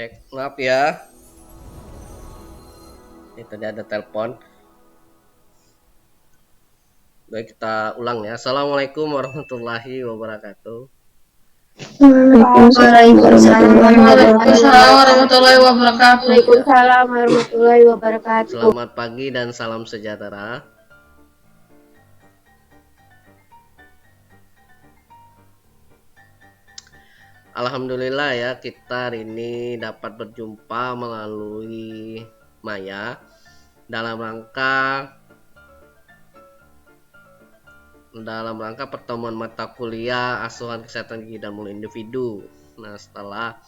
cek. Maaf ya, ini tadi ada telepon. Baik, kita ulang ya. Assalamualaikum warahmatullahi wabarakatuh. Waalaikumsalam warahmatullahi wabarakatuh. Waalaikumsalam warahmatullahi wabarakatuh. Selamat pagi dan salam sejahtera. Alhamdulillah ya, kita hari ini dapat berjumpa melalui Maya dalam rangka pertemuan mata kuliah asuhan kesehatan gigi dan mulut individu. Nah, setelah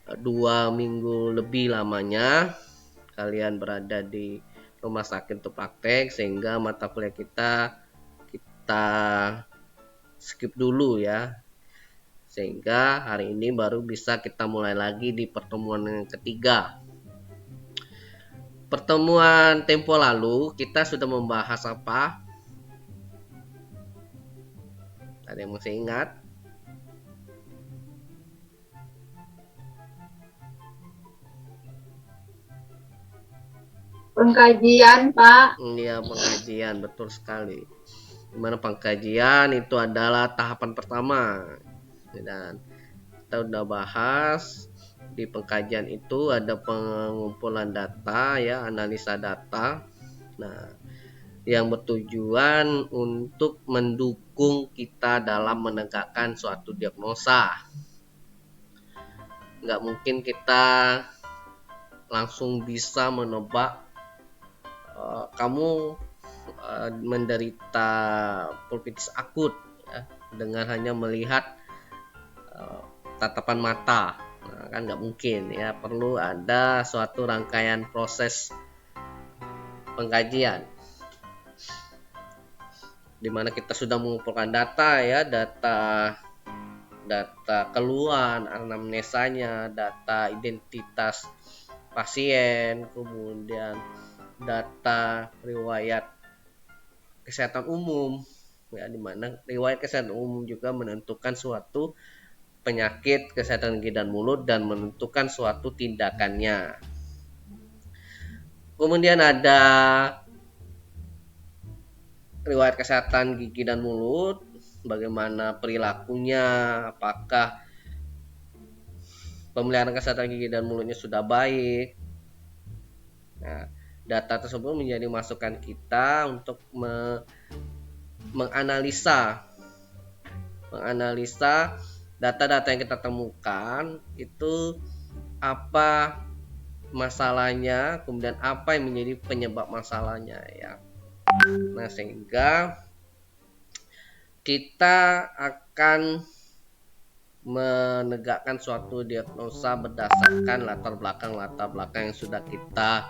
2 minggu lebih lamanya kalian berada di rumah sakit untuk praktek, sehingga mata kuliah kita skip dulu ya, sehingga hari ini baru bisa kita mulai lagi di pertemuan yang ketiga. Pertemuan tempo lalu kita sudah membahas apa? Ada yang masih ingat? Pengkajian, Pak. Iya, pengkajian, betul sekali. Dimana pengkajian itu adalah tahapan pertama, dan kita udah bahas di pengkajian itu ada pengumpulan data ya, analisa data. Nah, yang bertujuan untuk mendukung kita dalam menegakkan suatu diagnosa. Nggak mungkin kita langsung bisa menebak kamu menderita pulpitis akut ya, dengan hanya melihat tatapan mata. Nah, kan nggak mungkin ya, perlu ada suatu rangkaian proses pengkajian di mana kita sudah mengumpulkan data ya, data keluhan, anamnesanya, data identitas pasien, kemudian data riwayat kesehatan umum ya, di mana riwayat kesehatan umum juga menentukan suatu penyakit kesehatan gigi dan mulut dan menentukan suatu tindakannya. Kemudian ada riwayat kesehatan gigi dan mulut, bagaimana perilakunya, apakah pemeliharaan kesehatan gigi dan mulutnya sudah baik. Nah, data tersebut menjadi masukan kita untuk menganalisa data-data yang kita temukan itu apa masalahnya, kemudian apa yang menjadi penyebab masalahnya ya. Nah, sehingga kita akan menegakkan suatu diagnosa berdasarkan latar belakang yang sudah kita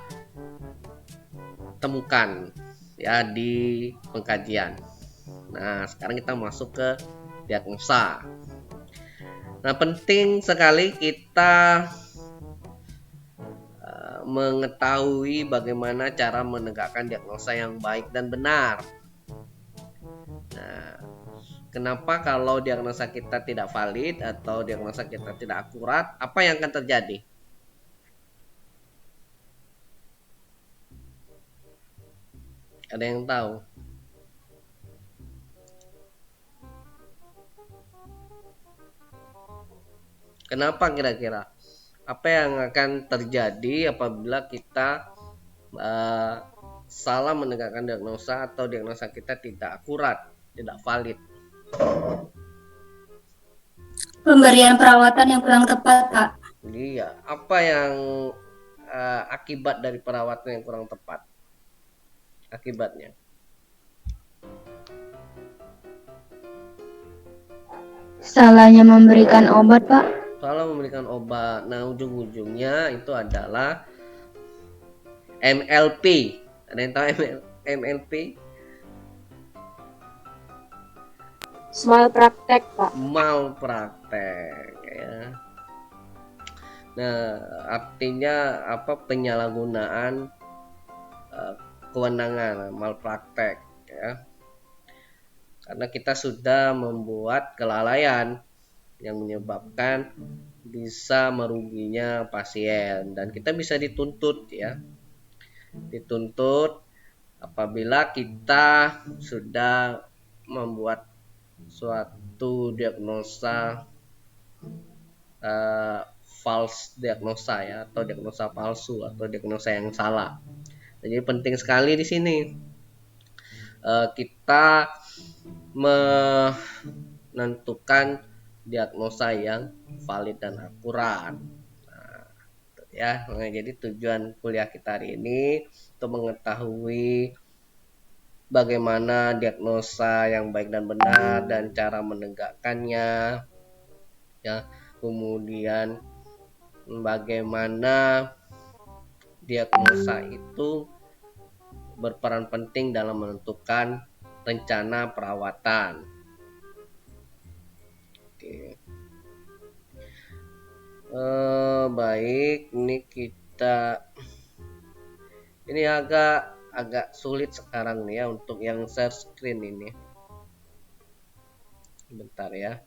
temukan ya di pengkajian. Nah, sekarang kita masuk ke diagnosa. Nah, penting sekali kita mengetahui bagaimana cara menegakkan diagnosa yang baik dan benar. Nah, kenapa kalau diagnosa kita tidak valid atau diagnosa kita tidak akurat, apa yang akan terjadi? Ada yang tahu? Kenapa kira-kira? Apa yang akan terjadi apabila kita salah menegakkan diagnosa atau diagnosa kita tidak akurat, tidak valid? Pemberian perawatan yang kurang tepat, Pak. Iya, apa yang akibat dari perawatan yang kurang tepat? Akibatnya? Salahnya memberikan obat, Pak. Salah memberikan obat. Nah, ujung-ujungnya itu adalah MLP. Ada yang tahu MLP? Malpraktek, Pak. Malpraktek ya. Nah, artinya apa? Penyalahgunaan kewenangan, malpraktek ya. Karena kita sudah membuat kelalaian yang menyebabkan bisa meruginya pasien, dan kita bisa dituntut ya. Dituntut apabila kita sudah membuat suatu diagnosa false diagnosa ya, atau diagnosa palsu atau diagnosa yang salah. Jadi penting sekali di sini kita menentukan diagnosa yang valid dan akurat. Nah, ya, jadi tujuan kuliah kita hari ini untuk mengetahui bagaimana diagnosa yang baik dan benar dan cara menegakkannya, ya. Kemudian bagaimana diagnosa itu berperan penting dalam menentukan rencana perawatan. Oke. Baik, ini agak sulit sekarang nih ya untuk yang share screen ini. Bentar ya.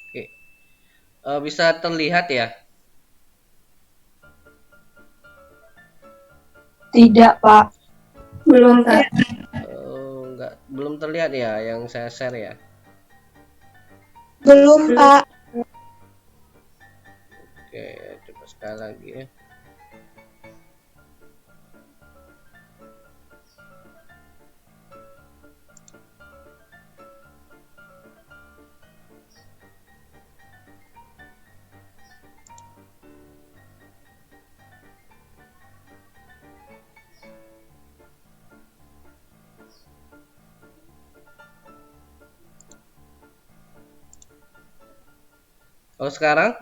Oke. Bisa terlihat ya? Tidak, Pak. Belum, Kak. Belum terlihat ya yang saya share ya? Belum, Pak. Oke, coba sekali lagi ya. Kalau sekarang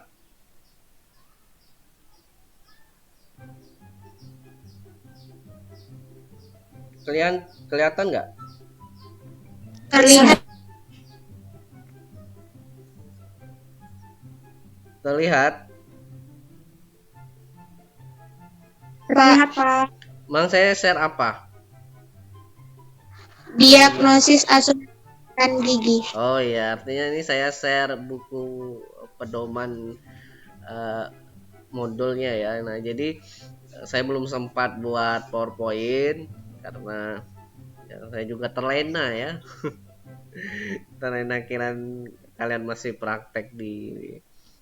kelihatan nggak? Terlihat. Terlihat? Terlihat, Pak. Mang saya share apa? Diagnosis asupan gigi. Oh iya, artinya ini saya share buku pedoman modulnya ya. Nah, jadi saya belum sempat buat PowerPoint karena ya, saya juga terlena ya. Terlena kiraan kalian masih praktek di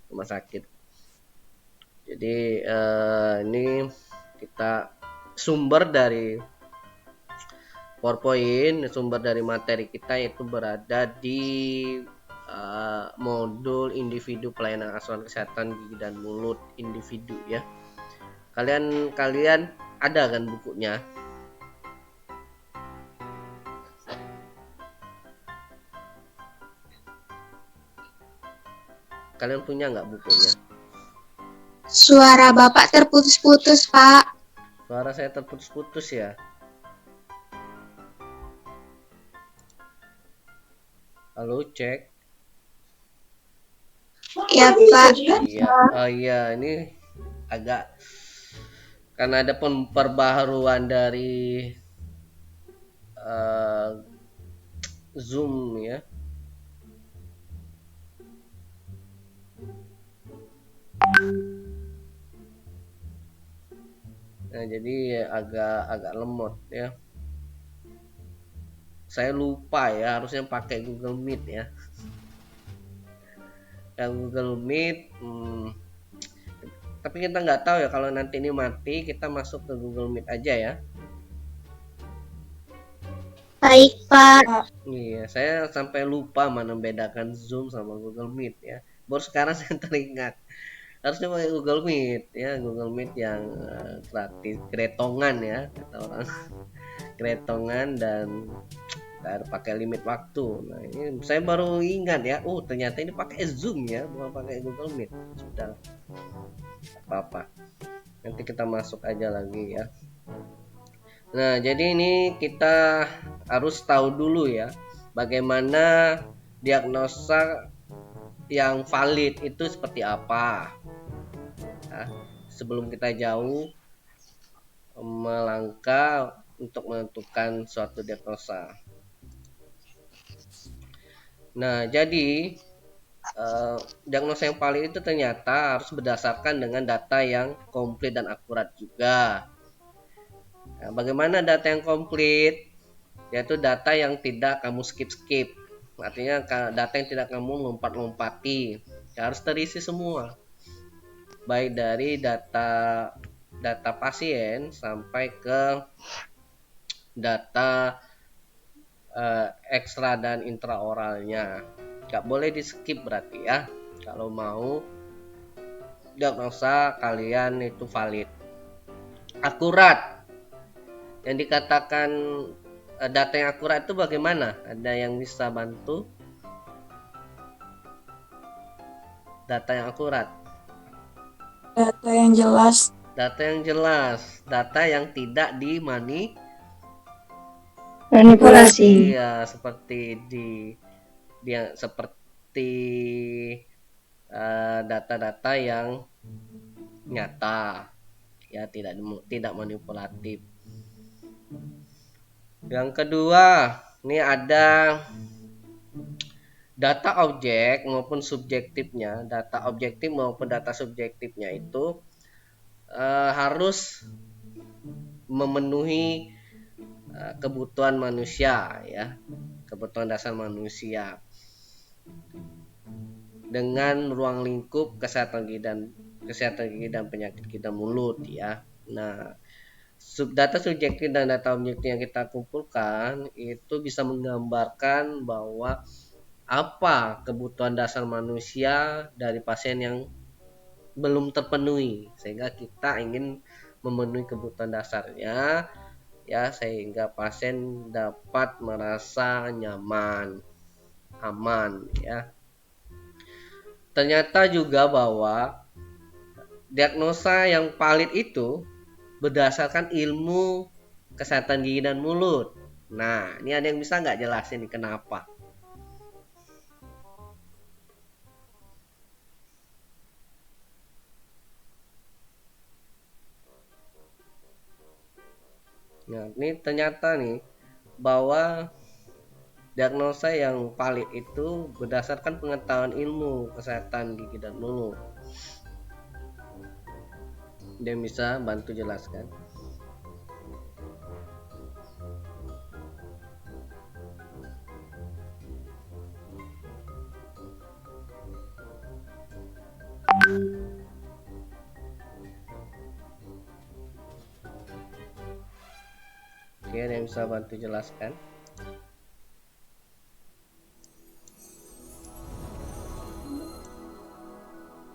rumah sakit. Jadi ini kita sumber dari PowerPoint, sumber dari materi kita itu berada di modul individu pelayanan asuhan kesehatan gigi dan mulut individu ya. Kalian ada kan bukunya? Kalian punya nggak bukunya? Suara Bapak terputus-putus, Pak. Suara saya terputus-putus ya. Halo, cek. Ya, Pak. Iya. Oh iya, ini agak karena ada perbaharuan dari Zoom ya. Nah, jadi agak lemot ya. Saya lupa ya, harusnya pakai Google Meet ya. Yang Google Meet, tapi kita nggak tahu ya kalau nanti ini mati, kita masuk ke Google Meet aja ya. Baik, Pak. Iya, saya sampai lupa mana membedakan Zoom sama Google Meet ya. Baru sekarang saya teringat. Harusnya pakai Google Meet ya, Google Meet yang gratis, gretongan ya kata orang. Gretongan dan nggak ada pakai limit waktu. Nah, ini saya baru ingat ya. Oh, ternyata ini pakai Zoom ya, bukan pakai Google Meet. Sudah apa-apa. Nanti kita masuk aja lagi ya. Nah, jadi ini kita harus tahu dulu ya, bagaimana diagnosa yang valid itu seperti apa. Nah, sebelum kita jauh melangkah untuk menentukan suatu diagnosa. Nah, jadi diagnosa yang valid itu ternyata harus berdasarkan dengan data yang komplit dan akurat juga. Nah, bagaimana data yang komplit? Yaitu data yang tidak kamu skip-skip. Artinya data yang tidak kamu lompat-lompati. Ya, harus terisi semua. Baik dari data pasien sampai ke data ekstra dan intraoralnya. Gak boleh di skip berarti ya. Kalau mau diagnosa kalian itu valid. Akurat. Yang dikatakan data yang akurat itu bagaimana? Ada yang bisa bantu? Data yang akurat. Data yang jelas. Data yang jelas. Data yang tidak Manipulasi. ya seperti seperti data-data yang nyata. Ya, tidak manipulatif. Yang kedua, ini ada data objek maupun subjektifnya. Data objektif maupun data subjektifnya itu harus memenuhi kebutuhan manusia ya, kebutuhan dasar manusia dengan ruang lingkup kesehatan gigi dan penyakit gigi dan mulut ya. Nah, data subjektif dan data objektif yang kita kumpulkan itu bisa menggambarkan bahwa apa kebutuhan dasar manusia dari pasien yang belum terpenuhi, sehingga kita ingin memenuhi kebutuhan dasarnya ya, sehingga pasien dapat merasa nyaman, aman ya. Ternyata juga bahwa diagnosa yang valid itu berdasarkan ilmu kesehatan gigi dan mulut. Nah, ini ada yang bisa nggak jelasin nih kenapa? Nah, ini ternyata nih bahwa diagnosa yang valid itu berdasarkan pengetahuan ilmu kesehatan gigi dan mulut. Dia bisa bantu jelaskan. Oke, ada yang bisa bantu jelaskan?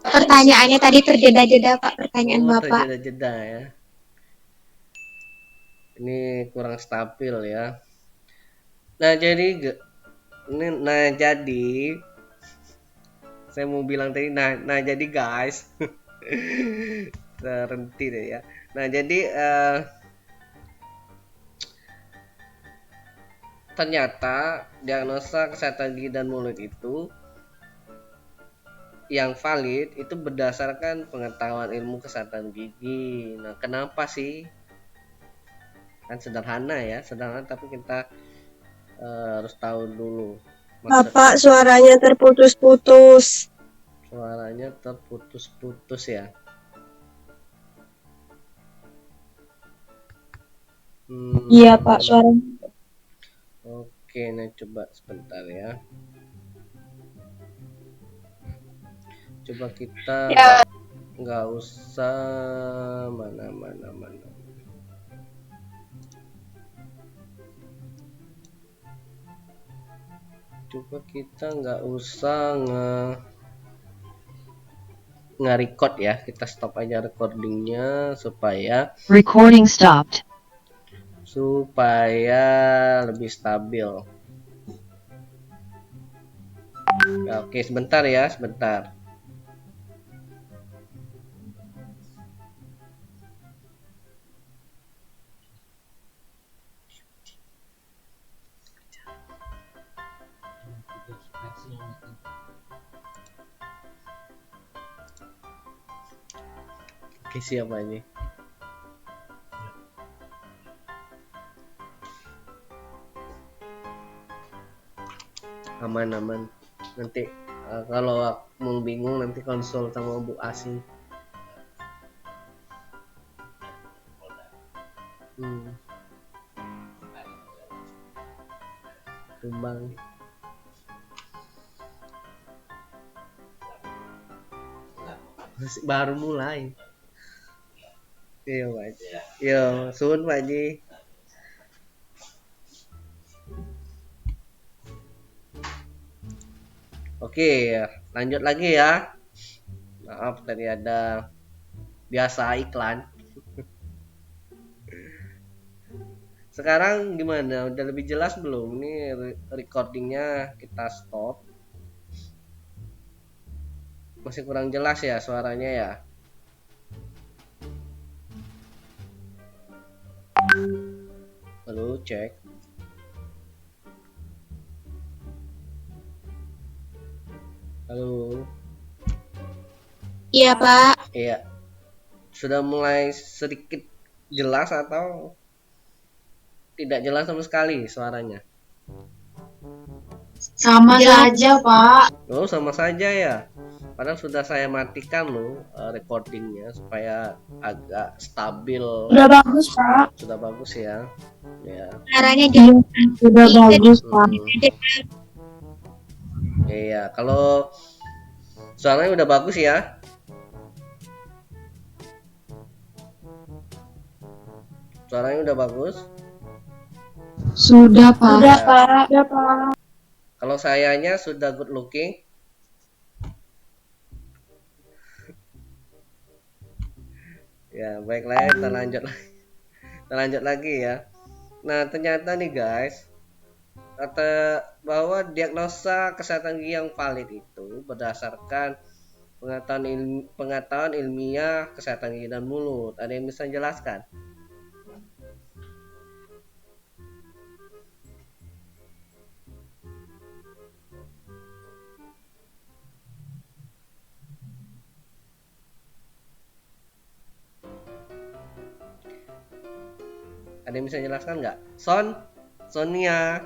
Pertanyaannya tadi terjeda-jeda, Pak, pertanyaan Bapak. Terjeda-jeda ya. Ini kurang stabil ya. Nah, jadi saya mau bilang tadi jadi guys. Terhenti deh ya. Nah, jadi ternyata diagnosa kesehatan gigi dan mulut itu yang valid itu berdasarkan pengetahuan ilmu kesehatan gigi. Nah, kenapa sih? Kan sederhana ya, sederhana, tapi kita harus tahu dulu. Bapak, suaranya terputus-putus. Suaranya terputus-putus ya. Iya, Pak, suaranya. Oke, nah coba sebentar ya. Coba kita nggak usah mana. Coba kita nggak usah nge-record ya, kita stop aja recordingnya supaya Recording stopped. lebih stabil. Ya, oke, sebentar ya, sebentar. Oke, siapa ini? Aman. Nanti kalau mau bingung nanti konsul sama Bu Asi. Tumbang. Baru mulai. Iya, Pak Haji. Yo, suun Pak Haji. Oke, lanjut lagi ya. Maaf tadi ada biasa iklan. Sekarang gimana? Udah lebih jelas belum? Ini recordingnya kita stop. Masih kurang jelas ya suaranya ya? Halo, cek. Halo. Iya, Pak. Iya. Sudah mulai sedikit jelas atau tidak jelas sama sekali suaranya? Sama saja, Pak. Oh, sama saja ya. Padahal sudah saya matikan loh recordingnya supaya agak stabil. Udah bagus, Pak. Sudah bagus ya. Ya. Suaranya jelas. Udah bagus, Pak. Iya, kalau suaranya udah bagus ya. Suaranya udah bagus. Sudah, Pak. Udah, Pak. Udah, Pak. Kalau sayanya sudah good looking. Ya, baiklah, kita lanjut lagi ya. Nah, ternyata nih guys, kata bahwa diagnosa kesehatan gigi yang valid itu berdasarkan pengetahuan ilmiah kesehatan gigi dan mulut. Ada yang bisa jelaskan? Ada yang bisa jelaskan nggak? Sonia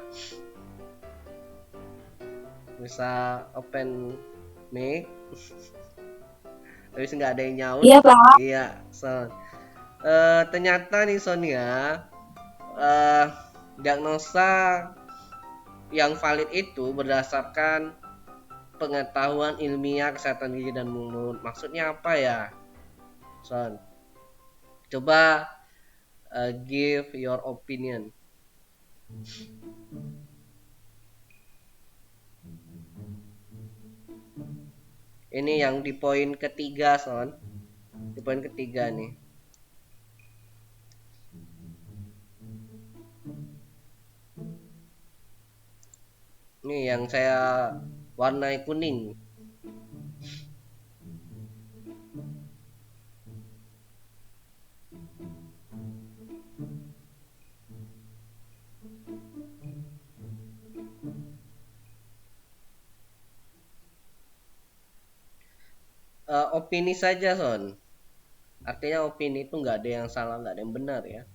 bisa open mic. Tapi nggak ada yang nyaut. Iya, Pak. Iya, Son. Ternyata nih Sonia, diagnosa yang valid itu berdasarkan pengetahuan ilmiah kesehatan gigi dan mulut. Maksudnya apa ya, Son? Coba give your opinion. Ini yang di poin ketiga, Son. Di poin ketiga nih. Ini yang saya warnai kuning. Opini saja, Son. Artinya opini itu nggak ada yang salah, nggak ada yang benar ya.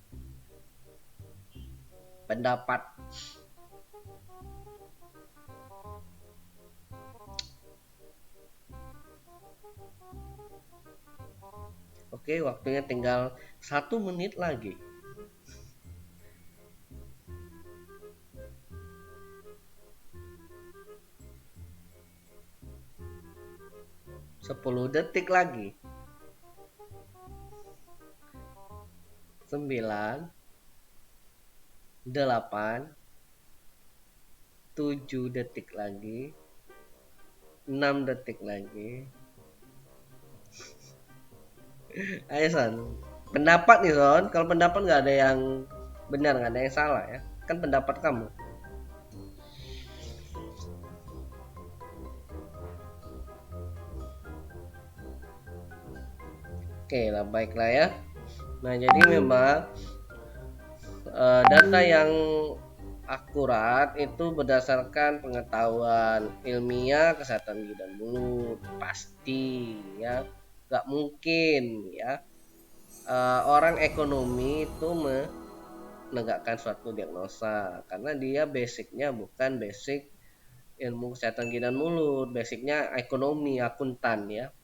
Pendapat. Oke, waktunya tinggal 1 menit lagi. Sepuluh detik lagi. 9, 8, 7 detik lagi, 6 detik lagi. Ayo Son, pendapat nih Son. Kalau pendapat nggak ada yang benar, nggak ada yang salah ya, kan pendapat kamu. Oke lah, baiklah ya. Nah jadi memang data yang akurat itu berdasarkan pengetahuan ilmiah kesehatan gigi dan mulut, pasti ya, nggak mungkin ya orang ekonomi itu menegakkan suatu diagnosa, karena dia basicnya bukan basic ilmu kesehatan gigi dan mulut, basicnya ekonomi, akuntan ya.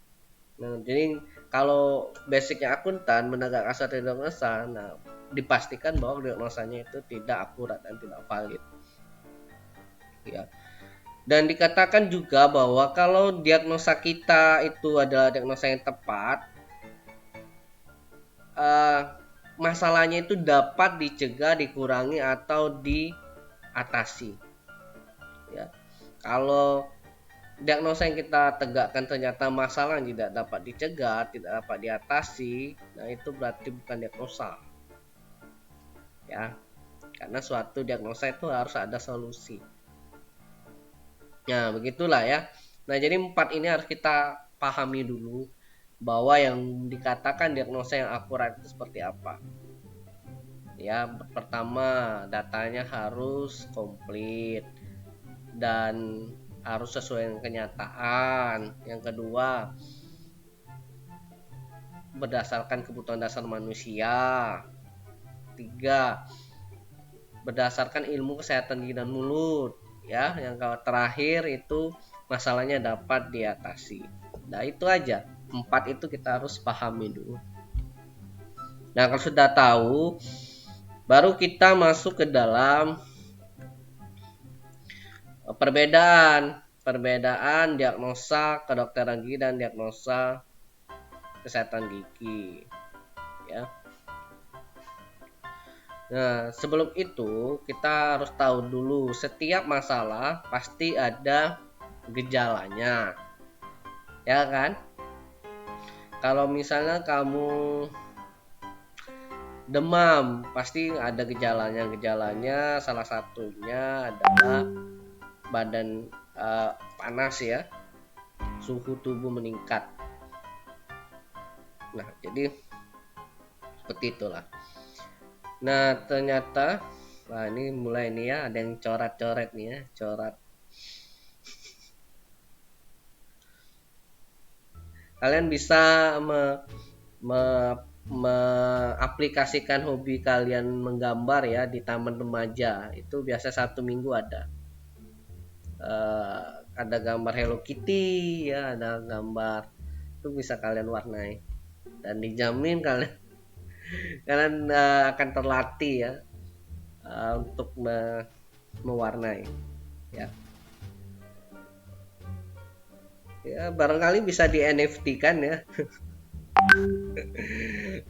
Nah, jadi kalau basicnya akuntan menegakkan suatu diagnosa, nah dipastikan bahwa diagnosanya itu tidak akurat dan tidak valid ya. Dan dikatakan juga bahwa kalau diagnosa kita itu adalah diagnosa yang tepat, masalahnya itu dapat dicegah, dikurangi atau diatasi ya. Kalau diagnosa yang kita tegakkan ternyata masalah yang tidak dapat dicegah, tidak dapat diatasi, nah itu berarti bukan diagnosa ya, karena suatu diagnosa itu harus ada solusi. Nah begitulah ya. Nah jadi 4 ini harus kita pahami dulu, bahwa yang dikatakan diagnosa yang akurat itu seperti apa ya. Pertama, datanya harus komplit dan harus sesuai dengan kenyataan. Yang kedua, berdasarkan kebutuhan dasar manusia. 3, berdasarkan ilmu kesehatan gigi dan mulut ya. Yang terakhir itu masalahnya dapat diatasi. Nah itu aja, 4 itu kita harus pahami dulu. Nah kalau sudah tahu, baru kita masuk ke dalam perbedaan diagnosa kedokteran gigi dan diagnosa kesehatan gigi ya. Nah sebelum itu kita harus tahu dulu, setiap masalah pasti ada gejalanya ya kan. Kalau misalnya kamu demam, pasti ada gejalanya. Gejalanya salah satunya adalah badan panas ya, suhu tubuh meningkat. Nah jadi seperti itulah. Nah ternyata, nah ini mulai nih ya, ada yang coret-coret nih ya, coret. Kalian bisa mengaplikasikan hobi kalian menggambar ya di taman remaja. Itu biasa 1 minggu ada gambar Hello Kitty ya, ada gambar, itu bisa kalian warnai dan dijamin kalian akan terlatih ya untuk mewarnai ya. Ya barangkali bisa di NFT kan ya.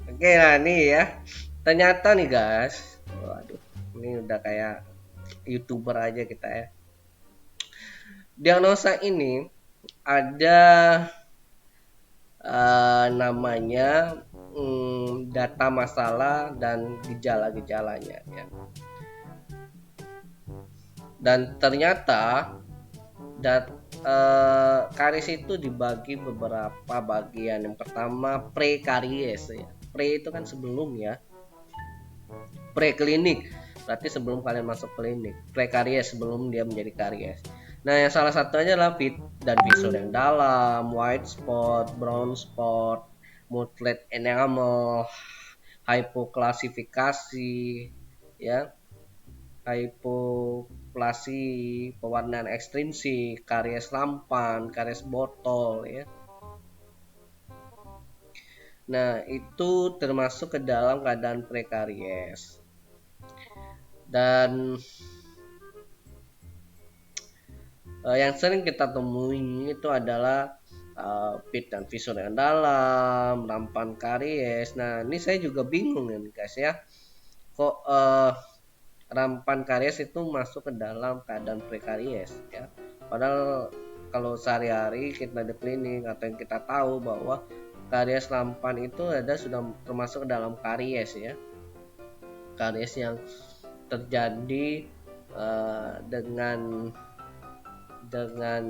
Oke lah nih ya, ternyata nih guys, waduh ini udah kayak YouTuber aja kita ya. Diagnosa ini ada namanya data masalah dan gejala-gejalanya ya. Dan ternyata karies itu dibagi beberapa bagian. Yang pertama prekaries ya. Pre itu kan sebelum ya. Preklinik berarti sebelum kalian masuk klinik. Prekaries sebelum dia menjadi karies. Nah, yang salah satunya adalah pit dan visur yang dalam, white spot, brown spot, mottled enamel, hypoklasifikasi, ya, hypoplasi, pewarnaan ekstrinsik, karies lampan, karies botol, ya. Nah, itu termasuk ke dalam keadaan prekaries. Dan yang sering kita temui itu adalah pit dan visur yang dalam, rampan karies. Nah, ini saya juga bingung nih guys ya. Kok rampan karies itu masuk ke dalam keadaan prekaries ya. Padahal kalau sehari-hari kita di klinik atau yang kita tahu bahwa karies rampan itu sudah termasuk ke dalam karies ya. Karies yang terjadi dengan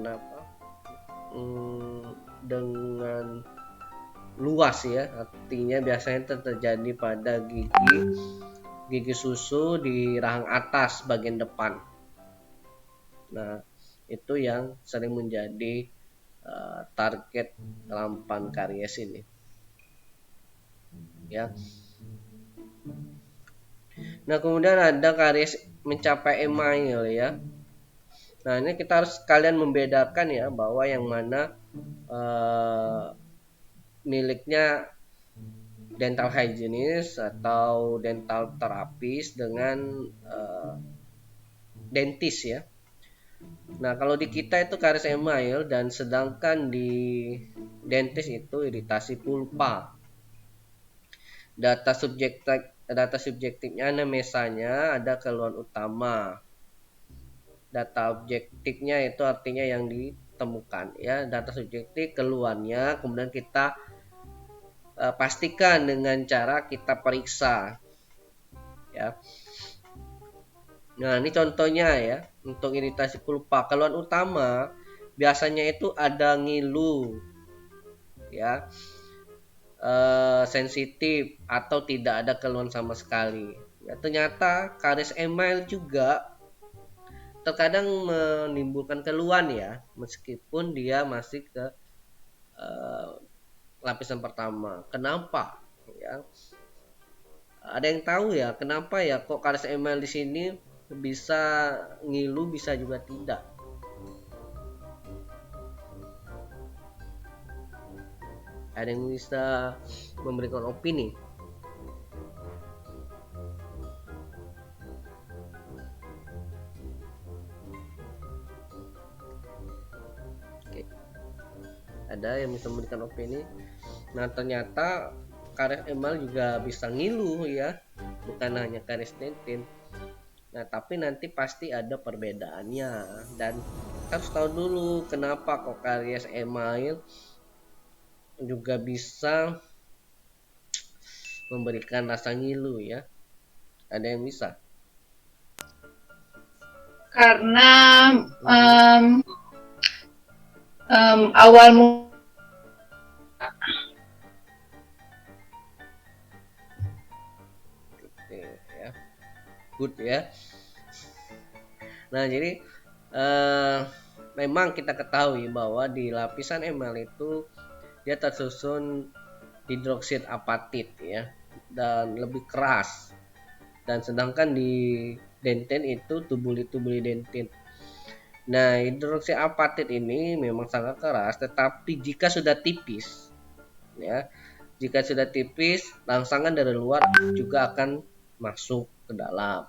apa? Dengan luas ya, artinya biasanya terjadi pada gigi susu di rahang atas bagian depan. Nah, itu yang sering menjadi target rampan karies ini ya. Nah, kemudian ada karies mencapai email ya. Nah, ini kita harus kalian membedakan ya, bahwa yang mana miliknya dental hygienist atau dental terapis dengan dentis ya. Nah, kalau di kita itu karies email, dan sedangkan di dentis itu iritasi pulpa. Data subjektifnya anamnesanya ada keluhan utama. Data objektifnya itu artinya yang ditemukan ya. Data subjektif keluhannya kemudian kita pastikan dengan cara kita periksa ya. Nah, ini contohnya ya, untuk iritasi pulpa. Keluhan utama biasanya itu ada ngilu ya, sensitif, atau tidak ada keluhan sama sekali ya. Ternyata karies email juga terkadang menimbulkan keluhan ya, meskipun dia masih ke lapisan pertama. Kenapa ya? Ada yang tahu ya kenapa ya kok karies email di sini bisa ngilu, bisa juga tidak? Ada yang bisa memberikan opini? Oke. Ada yang bisa memberikan opini? Nah, ternyata karies email juga bisa ngilu ya, bukan hanya karies dentin. Nah, tapi nanti pasti ada perbedaannya, dan harus tahu dulu kenapa kok karies email juga bisa memberikan rasa ngilu ya. Ada yang bisa? Karena awal ya. Good ya. Nah, jadi memang kita ketahui bahwa di lapisan email itu dia tersusun hidroksid apatit ya, dan lebih keras. Dan sedangkan di dentin itu tubuli dentin. Nah, hidroksid apatit ini memang sangat keras, tetapi jika sudah tipis ya, jika sudah tipis, rangsangan dari luar juga akan masuk ke dalam.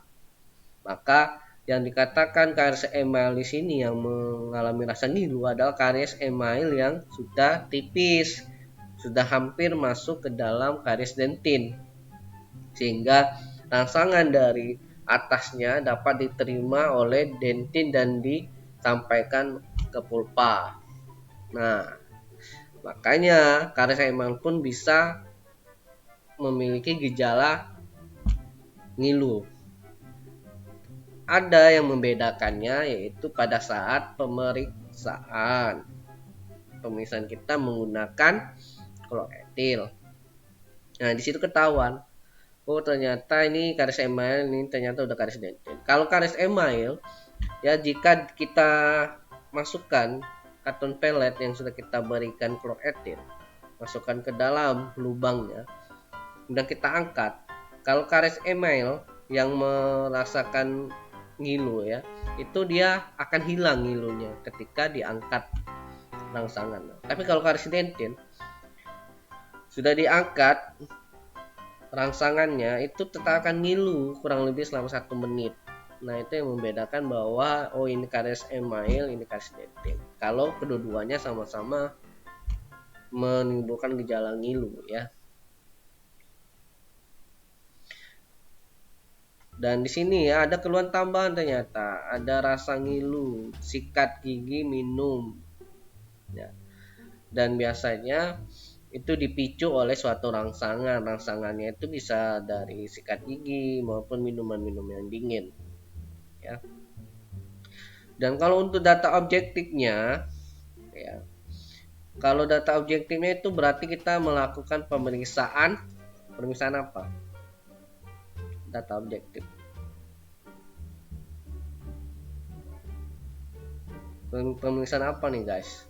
Maka yang dikatakan karies email di sini yang mengalami rasa ngilu adalah karies email yang sudah tipis, sudah hampir masuk ke dalam karies dentin, sehingga rangsangan dari atasnya dapat diterima oleh dentin dan disampaikan ke pulpa. Nah, makanya karies email pun bisa memiliki gejala ngilu. Ada yang membedakannya, yaitu pada saat pemeriksaan kita menggunakan kloretil. Nah, di situ ketahuan, oh ternyata ini karies email, ini ternyata udah karies dentin. Kalau karies email ya, jika kita masukkan karton pelet yang sudah kita berikan kloretil, masukkan ke dalam lubangnya, dan kita angkat. Kalau karies email yang merasakan ngilu ya, itu dia akan hilang ngilunya ketika diangkat rangsangan. Tapi kalau karies dentin sudah diangkat rangsangannya, itu tetap akan ngilu kurang lebih selama 1 menit. Nah, itu yang membedakan bahwa oh ini karies email, ini karies dentin. Kalau kedua-duanya sama-sama menimbulkan gejala ngilu ya. Dan di sini ya ada keluhan tambahan ternyata, ada rasa ngilu, sikat gigi minum. Ya. Dan biasanya itu dipicu oleh suatu rangsangan. Rangsangannya itu bisa dari sikat gigi maupun minuman-minuman yang dingin. Ya. Dan kalau untuk data objektifnya, ya, kalau data objektifnya itu berarti kita melakukan pemeriksaan apa? Data objektif. Pemeriksaan apa nih guys?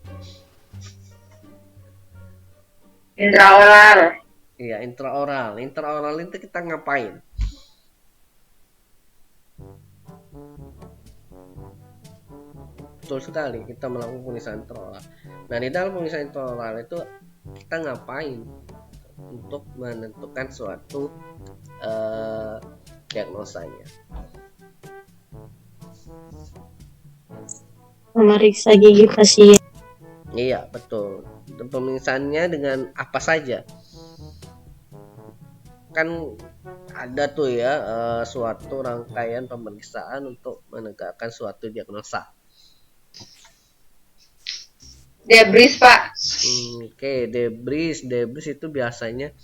Intraoral. Iya, intraoral. Intraoral itu kita ngapain? Betul sekali, kita melakukan pemeriksaan intraoral. Nah, di dalam pemeriksaan intraoral itu kita ngapain? Untuk menentukan suatu diagnosanya. Memeriksa gigi pasien. Iya, betul. Pemeriksaannya dengan apa saja? Kan ada tuh ya suatu rangkaian pemeriksaan untuk menegakkan suatu diagnosa. Debris, Pak. Oke, debris itu biasanya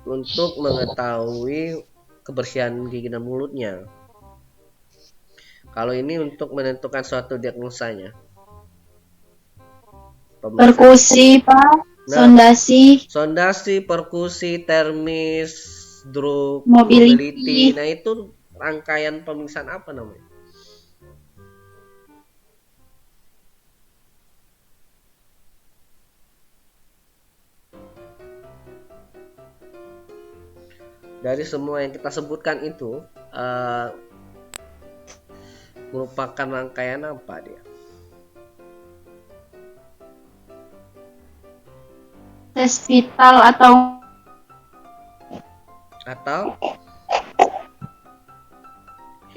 untuk mengetahui kebersihan gigi dan mulutnya. Kalau ini untuk menentukan suatu diagnosanya. Perkusi, Pak. Sondasi, perkusi, termis, drug, Mobility. Nah, itu rangkaian pemeriksaan apa namanya? Dari semua yang kita sebutkan itu merupakan rangkaian apa dia? Tes vital atau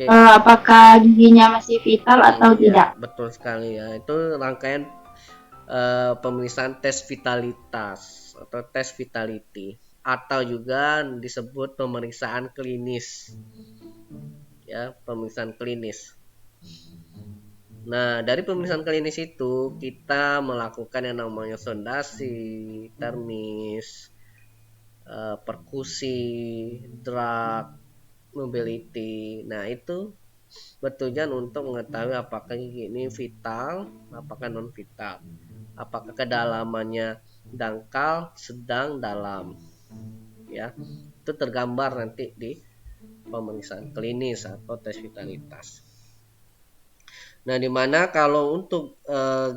apakah giginya masih vital atau tidak? Betul sekali ya. Itu rangkaian pemeriksaan tes vitalitas atau tes vitality, atau juga disebut pemeriksaan klinis. Ya, pemeriksaan klinis. Nah, dari pemeriksaan klinis itu kita melakukan yang namanya sondasi, termis, perkusi, drug, mobility. Nah, itu bertujuan untuk mengetahui apakah ini vital, apakah non vital, apakah kedalamannya dangkal, sedang, dalam. Ya, itu tergambar nanti di pemeriksaan klinis atau tes vitalitas. Nah, dimana kalau untuk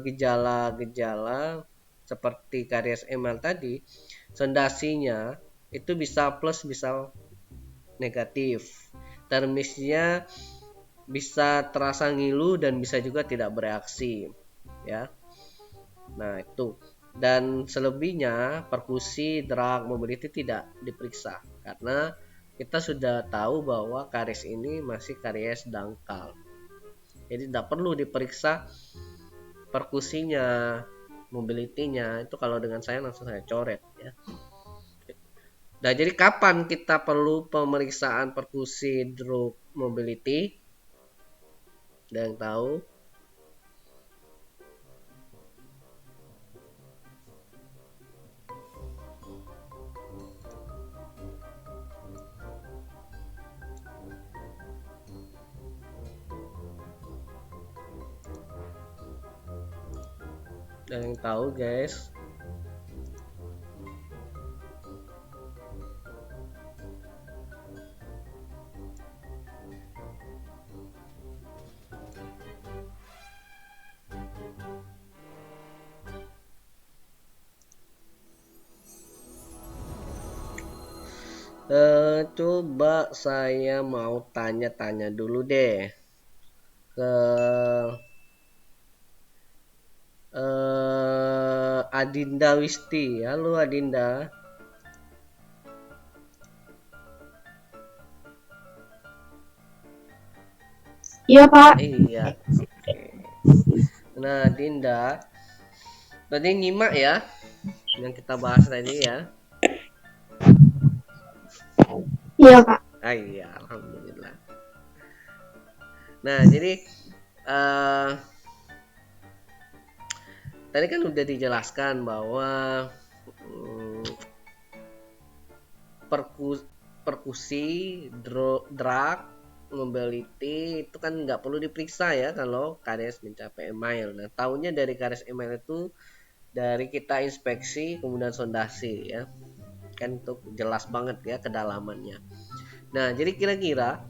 gejala-gejala seperti karies emal tadi, sondasinya itu bisa plus, bisa negatif. Termisnya bisa terasa ngilu dan bisa juga tidak bereaksi, ya. Nah, itu. Dan selebihnya perkusi, drug, mobility tidak diperiksa karena kita sudah tahu bahwa karies ini masih karies dangkal. Jadi tidak perlu diperiksa perkusinya, mobility-nya. Itu kalau dengan saya langsung saya coret ya. Nah, jadi kapan kita perlu pemeriksaan perkusi, drug, mobility? Ada yang tahu? Ada yang tahu, guys? Coba saya mau tanya-tanya dulu deh ke Adinda Wisti. Halo Adinda. Iya, Pak. Iya. Nah, Adinda, tadi nyimak ya yang kita bahas tadi ya. Iya, Pak. Iya, alhamdulillah. Nah, jadi eh, tadi kan udah dijelaskan bahwa mm, perkusi, drag, mobility itu kan nggak perlu diperiksa ya kalau KDS mencapai mile. Nah, tahunya dari KDS mile itu dari kita inspeksi kemudian sondasi ya. Kan itu jelas banget ya kedalamannya. Nah, jadi kira-kira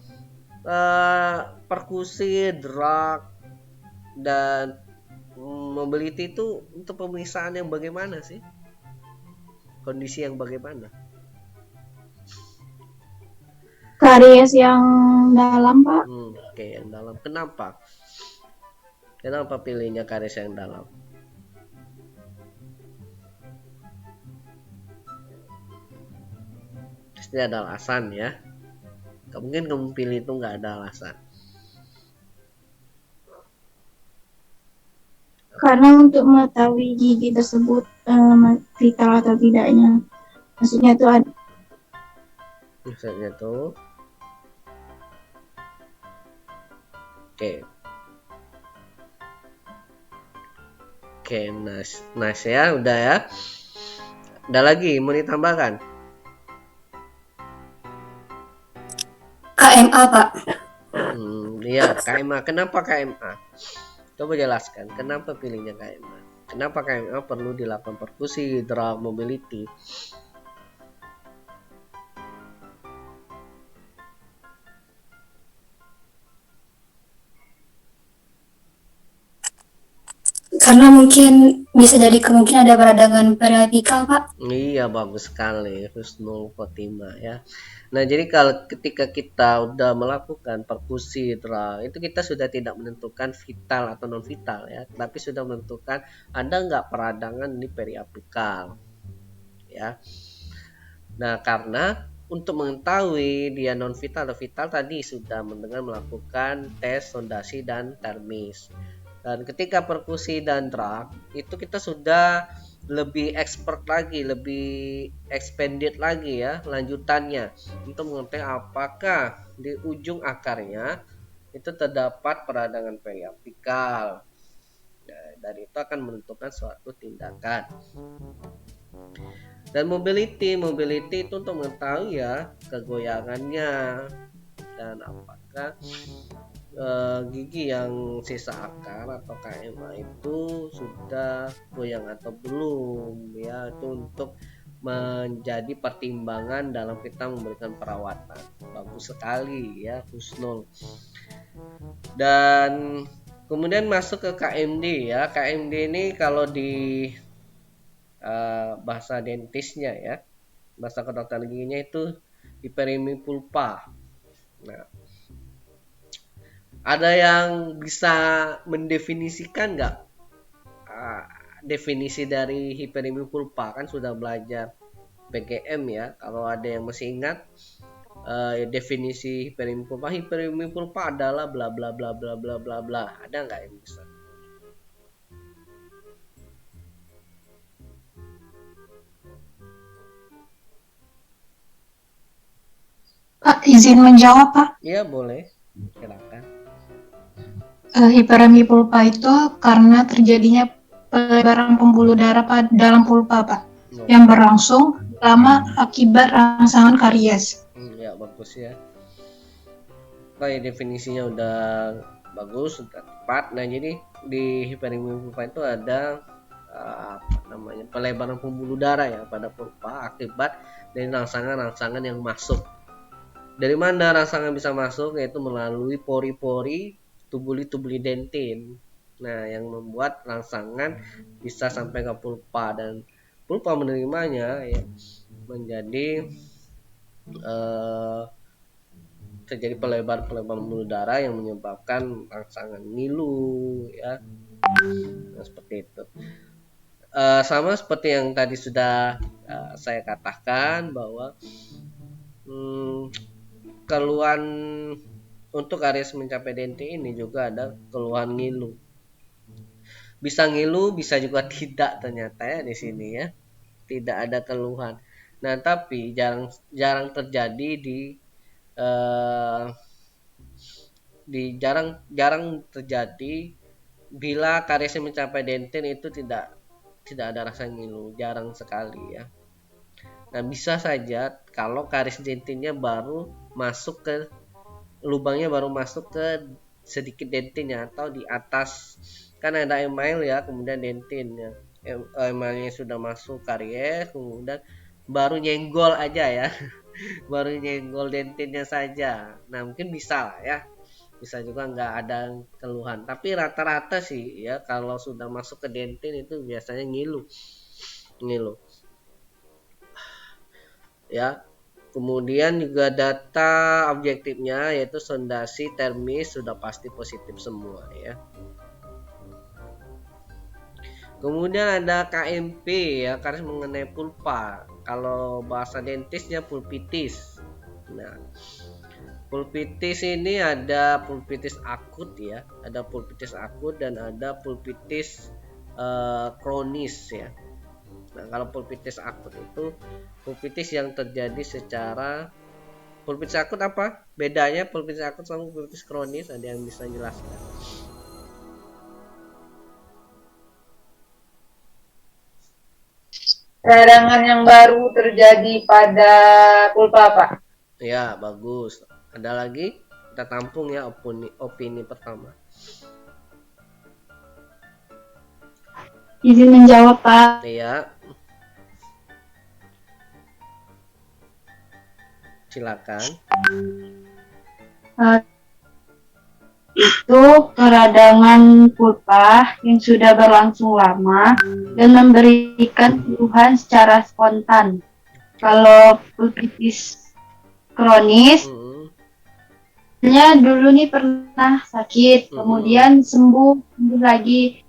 perkusi, drag, dan mobility itu untuk pemeriksaan yang bagaimana sih? Kondisi yang bagaimana? Karies yang dalam, Pak. Oke, yang dalam. Kenapa? Kenapa pilihnya karis yang dalam? Pasti ada alasan ya. Gak mungkin kamu pilih itu nggak ada alasan. Karena untuk mengetahui gigi tersebut vital atau tidaknya. Maksudnya itu ada Misalnya tuh. Oke. Oke, nice ya, udah ya. Ada lagi mau ditambahkan? KMA, Pak. Iya, KMA. Kenapa KMA? Coba jelaskan, kenapa pilihnya KMA? Kenapa KMA perlu dilakukan perkusi, drag, mobility? Karena mungkin bisa jadi kemungkinan ada peradangan periapikal, Pak. Iya, bagus sekali Husnul Khotimah ya. Nah, jadi kalau ketika kita udah melakukan perkusi drag, itu kita sudah tidak menentukan vital atau non vital ya, tapi sudah menentukan ada nggak peradangan di periapikal ya. Nah, karena untuk mengetahui dia non vital atau vital tadi sudah mendengar melakukan tes sondasi dan termis. Dan ketika perkusi dan drag itu kita sudah lebih expert lagi, lebih expanded lagi ya lanjutannya untuk mengetahui apakah di ujung akarnya itu terdapat peradangan periapikal. Nah, dari itu akan menentukan suatu tindakan. Dan mobility itu untuk mengetahui ya kegoyangannya dan apakah gigi yang sisa akar atau KMA itu sudah goyang atau belum ya, itu untuk menjadi pertimbangan dalam kita memberikan perawatan. Bagus sekali ya Husnul. Dan kemudian masuk ke KMD ya. KMD ini kalau di bahasa dentisnya ya, bahasa kedokteran giginya itu hiperimipulpa. Nah, ada yang bisa mendefinisikan nggak definisi dari hiperimipulpa? Kan sudah belajar PGM ya. Kalau ada yang masih ingat definisi hiperimipulpa adalah bla bla bla bla bla bla bla. Ada nggak yang bisa? Pak, izin menjawab, Pak. Iya boleh, silakan. Hiperemipulpa itu karena terjadinya pelebaran pembuluh darah dalam pulpa, Pak, yang berlangsung lama akibat rangsangan karies. Ya bagus ya. Kayak definisinya udah bagus, sudah tepat. Nah jadi di hiperimipulpa itu ada apa namanya pelebaran pembuluh darah ya pada pulpa akibat dari rangsangan-rangsangan yang masuk. Dari mana rangsangan bisa masuk? Yaitu melalui pori-pori tubuli dentin. Nah, yang membuat rangsangan bisa sampai ke pulpa dan pulpa menerimanya ya menjadi terjadi pelebaran pembuluh darah yang menyebabkan rangsangan ngilu ya. Nah, seperti itu. Sama seperti yang tadi sudah saya katakan bahwa keluhan untuk karies mencapai dente ini juga ada keluhan ngilu. Bisa ngilu, bisa juga tidak ternyata ya di sini ya. Tidak ada keluhan. Nah, tapi jarang terjadi di jarang terjadi bila kariesnya mencapai dentin itu tidak ada rasa ngilu, jarang sekali ya. Nah, bisa saja kalau karies dentinnya baru masuk ke lubangnya baru masuk ke sedikit dentinnya atau di atas, kan ada email ya, kemudian dentin ya. Emailnya sudah masuk karies, kemudian baru nyenggol aja ya. Baru nyenggol dentinnya saja. Nah, mungkin bisa lah ya. Bisa juga nggak ada keluhan. Tapi rata-rata sih ya kalau sudah masuk ke dentin itu biasanya ngilu. Ngilu. Ya. Kemudian juga data objektifnya yaitu sondasi termis sudah pasti positif semua ya. Kemudian ada KMP ya, karies mengenai pulpa. Kalau bahasa dentisnya pulpitis. Nah, pulpitis ini ada pulpitis akut ya, ada pulpitis akut dan ada pulpitis kronis ya. Nah, kalau pulpitis akut itu pulpitis yang terjadi secara pulpitis akut apa? Bedanya pulpitis akut sama pulpitis kronis, ada yang bisa jelaskan? Peradangan yang baru terjadi pada pulpa, Pak. Ya, bagus. Ada lagi? Kita tampung ya opini pertama. Izin menjawab, Pak. Iya. Silakan. Itu peradangan pulpa yang sudah berlangsung lama dan memberikan keluhan secara spontan. Kalau pulpitis kronis, dulu nih pernah sakit, kemudian sembuh lagi.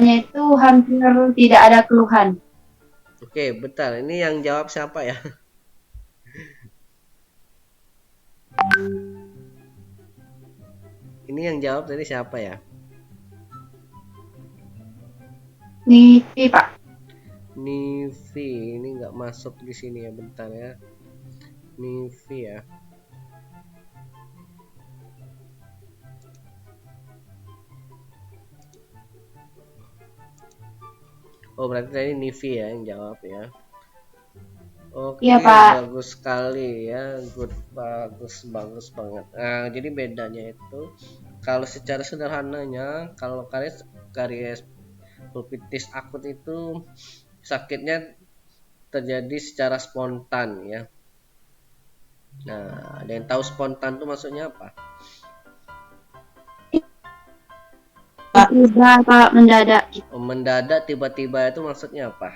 Itu hampir tidak ada keluhan. Oke, bentar. Ini yang jawab siapa ya? Ini yang jawab tadi siapa ya? Nivi, Pak. Nivi, ini nggak masuk di sini ya, bentar ya. Nivi ya. Oh, berarti tadi Nivi ya yang jawab ya. Oke, Iya, Pak. bagus sekali ya, bagus banget. Nah, jadi bedanya itu kalau secara sederhananya, kalau karies pulpitis akut itu sakitnya terjadi secara spontan ya. Nah, ada yang tahu spontan itu maksudnya apa? Tiba, Pak, mendadak. Mendadak tiba-tiba itu maksudnya apa?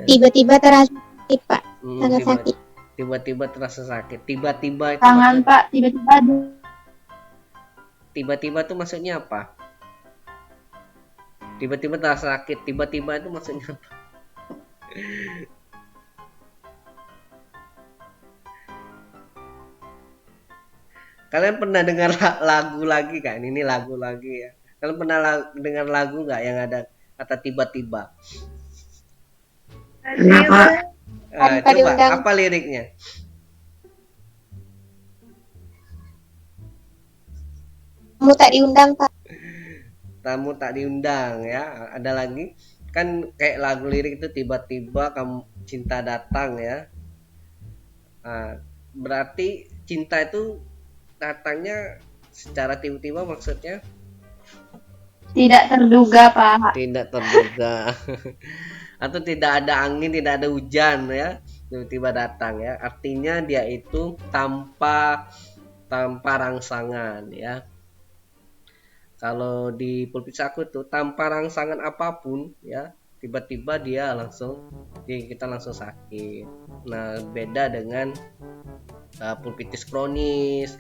Tiba-tiba terasa sakit, Pak. Terasa sakit. Tiba-tiba terasa sakit. Tiba-tiba itu Tangan, Pak, tiba-tiba ada. Tiba-tiba itu maksudnya apa? Tiba-tiba terasa sakit. Tiba-tiba itu maksudnya apa? Kalian pernah dengar lagu lagi kan? Ini lagu lagi ya. Kalian pernah dengar lagu nggak yang ada kata tiba-tiba? Pak. Coba apa liriknya? Kamu tak diundang, Pak. Tamu tak diundang ya. Ada lagi? Kan kayak lagu lirik itu tiba-tiba kamu cinta datang ya. Nah, berarti cinta itu datangnya secara tiba-tiba maksudnya? Tidak terduga, Pak. Tidak terduga. Atau tidak ada angin, tidak ada hujan ya, tiba-tiba datang ya. Artinya dia itu tanpa rangsangan ya. Kalau di pulpitis akut tuh tanpa rangsangan apapun ya, tiba-tiba dia kita langsung sakit. Nah, beda dengan pulpitis kronis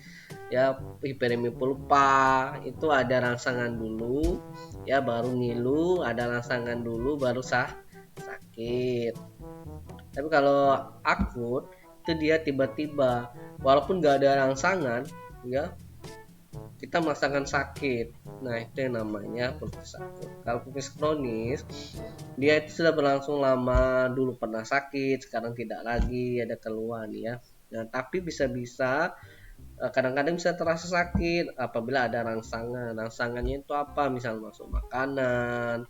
ya, hiperemi pulpa itu ada rangsangan dulu ya, baru ngilu, ada rangsangan dulu baru sakit. Tapi kalau akut itu dia tiba-tiba, walaupun gak ada rangsangan ya, kita merasakan sakit. Nah, itu yang namanya pulpitis akut. Kalau pulpitis kronis, dia itu sudah berlangsung lama, dulu pernah sakit, sekarang tidak lagi ada keluhan ya. Nah, tapi bisa-bisa kadang-kadang bisa terasa sakit apabila ada rangsangan. Rangsangannya itu apa? Misal masuk makanan,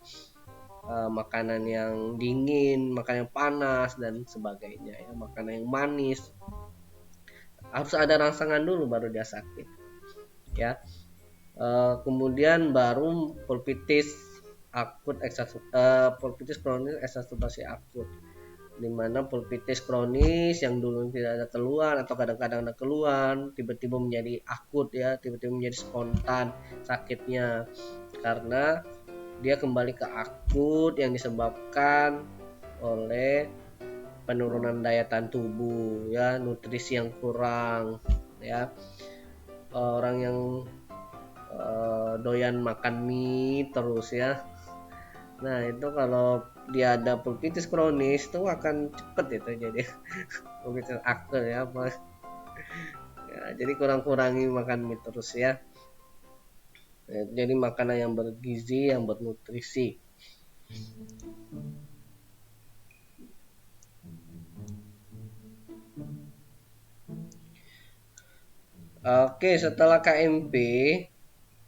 makanan yang dingin, makanan yang panas dan sebagainya ya, makanan yang manis. Harus ada rangsangan dulu baru dia sakit ya. Kemudian baru pulpitis akut pulpitis kronis eksacerbasi akut, dimana pulpitis kronis yang dulu tidak ada keluhan atau kadang-kadang ada keluhan tiba-tiba menjadi akut ya, tiba-tiba menjadi spontan sakitnya karena dia kembali ke akut yang disebabkan oleh penurunan daya tahan tubuh ya, nutrisi yang kurang ya. Orang yang doyan makan mie terus ya, nah itu kalau dia ada pulpitis kronis itu akan cepet itu jadi pulpitis akut ya, apa ya, jadi kurangi makan mie terus ya. Jadi makanan yang bergizi, yang bernutrisi. Oke, setelah KMP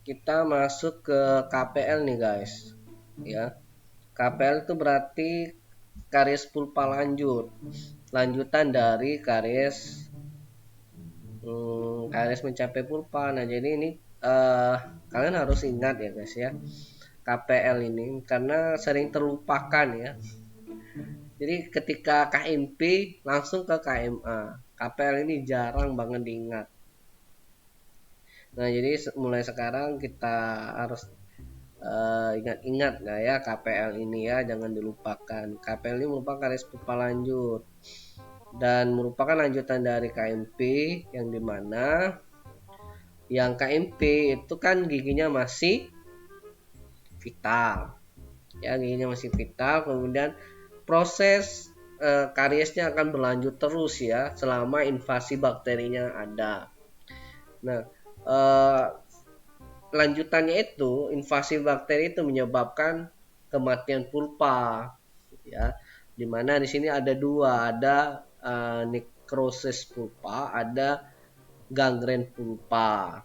kita masuk ke KPL nih guys ya. KPL itu berarti karies pulpa lanjutan dari karies mencapai pulpa. Nah, jadi ini kalian harus ingat ya guys ya, KPL ini karena sering terlupakan ya. Jadi ketika KMP langsung ke KMA, KPL ini jarang banget diingat. Nah, jadi mulai sekarang kita harus ingat-ingat nah ya KPL ini ya, jangan dilupakan. KPL ini merupakan karies pulpa lanjut dan merupakan lanjutan dari KMP, yang dimana yang KMP itu kan giginya masih vital ya, giginya masih vital, kemudian proses kariesnya akan berlanjut terus ya selama invasi bakterinya ada. Nah, lanjutannya itu invasi bakteri itu menyebabkan kematian pulpa ya, dimana di sini ada dua, ada nekrosis pulpa, ada gangren pulpa.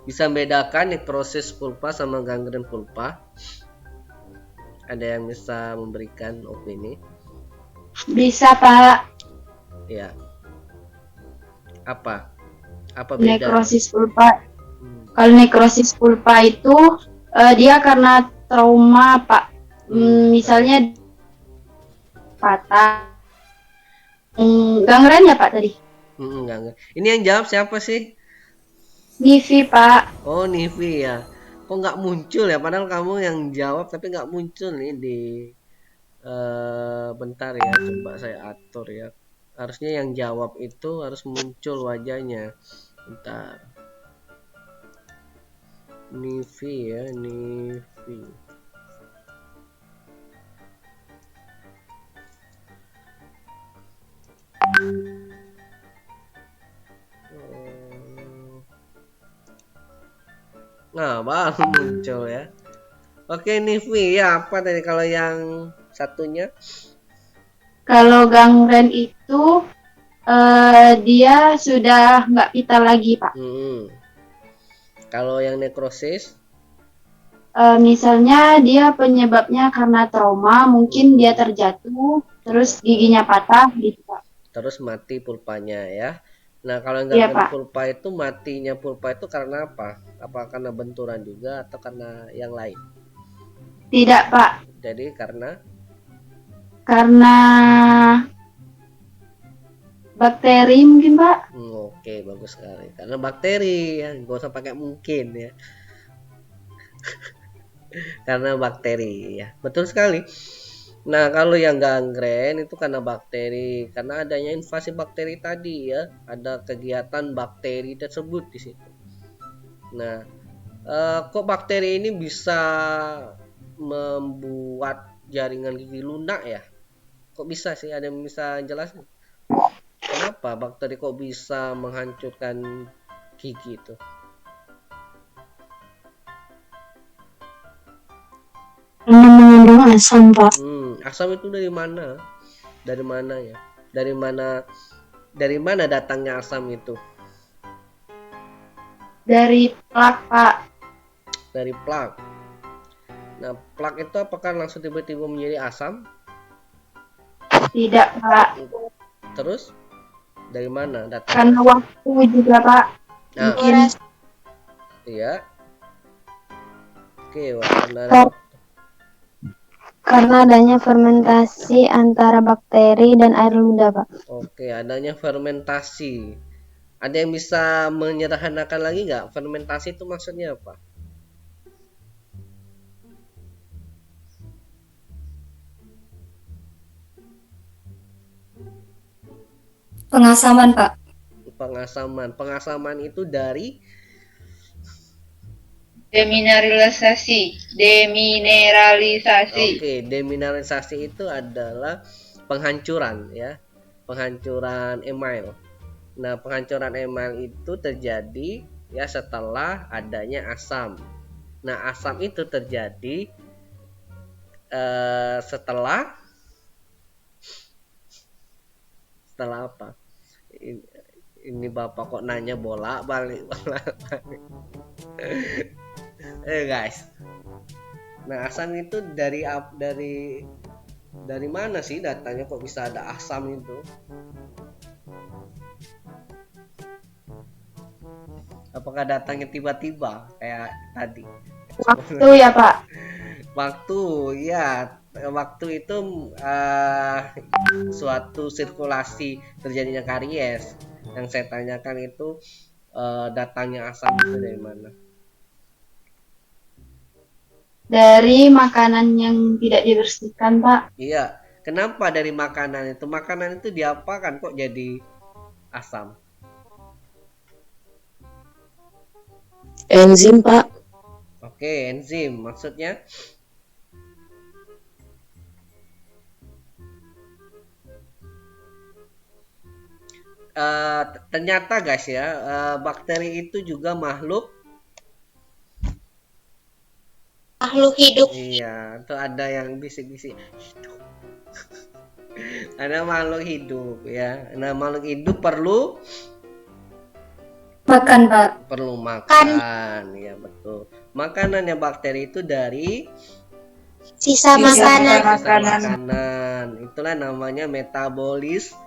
Bisa bedakan nekrosis pulpa sama gangren pulpa? Ada yang bisa memberikan opini? Bisa, Pak. Ya. Apa beda? Nekrosis pulpa. Kalau nekrosis pulpa itu dia karena trauma, Pak. Misalnya patah. Gangren ya, Pak, tadi? Gangren. Ini yang jawab siapa sih? Nivi, Pak. Oh, Nivi ya. Kok nggak muncul ya? Padahal kamu yang jawab tapi nggak muncul nih di bentar ya, coba saya atur ya. Harusnya yang jawab itu harus muncul wajahnya. Bentar. Nivi ya, Nivi. Nah, baru muncul ya. Oke, Nivi ya, apa tadi kalau yang satunya? Kalau gangren itu dia sudah nggak vital lagi, Pak. Kalau yang nekrosis? Misalnya dia penyebabnya karena trauma, mungkin dia terjatuh, terus giginya patah gitu, Pak. Terus mati pulpanya ya. Nah, kalau yang gangren pulpa itu matinya pulpa itu karena apa? Apa karena benturan juga atau karena yang lain? Tidak, Pak. Jadi karena bakteri mungkin, Pak. Oke, bagus sekali. Karena bakteri ya, nggak usah pakai mungkin ya. Karena bakteri ya, betul sekali. Nah, kalau yang gangren itu karena bakteri, karena adanya invasi bakteri tadi ya, ada kegiatan bakteri tersebut di situ. Nah, kok bakteri ini bisa membuat jaringan gigi lunak ya? Kok bisa sih? Ada yang bisa jelasin? Kenapa bakteri kok bisa menghancurkan gigi itu? Karena mengandung asam, Pak. Asam itu dari mana? Dari mana ya? Dari mana datangnya asam itu? Dari plak, Pak. Dari plak. Nah, plak itu apakah langsung tiba-tiba menjadi asam? Tidak, Pak. Terus dari mana datang? Karena waktu juga, Pak. Nah, Mungkin iya. Oke, karena Karena adanya fermentasi antara bakteri dan air ludah, Pak. Oke, adanya fermentasi. Ada yang bisa menyederhanakan lagi nggak? Fermentasi itu maksudnya apa? Pengasaman, Pak. Pengasaman. Pengasaman itu dari demineralisasi. Oke, demineralisasi itu adalah penghancuran ya. Penghancuran email. Nah, penghancuran email itu terjadi ya setelah adanya asam. Nah, asam itu terjadi setelah apa? Ini Bapak kok nanya bolak-balik. Guys. Nah, asam itu dari mana sih datanya kok bisa ada asam itu? Apakah datangnya tiba-tiba kayak tadi? Waktu ya, Pak. Waktu, ya. Waktu itu suatu sirkulasi terjadinya karies. Yang saya tanyakan itu datangnya asam itu dari mana? Dari makanan yang tidak dibersihkan, Pak. Iya, kenapa dari makanan itu? Makanan itu diapakan kok jadi asam? Enzim, Pak. Oke, enzim maksudnya? Ternyata guys ya, bakteri itu juga makhluk Hidup. Iya, tuh ada yang bisik-bisik. Ada makhluk hidup ya. Nah, makhluk hidup perlu Makan, Pak. perlu makan. Ya, betul. Makanannya bakteri itu dari Sisa makanan. sisa makanan. Itulah namanya metabolisme.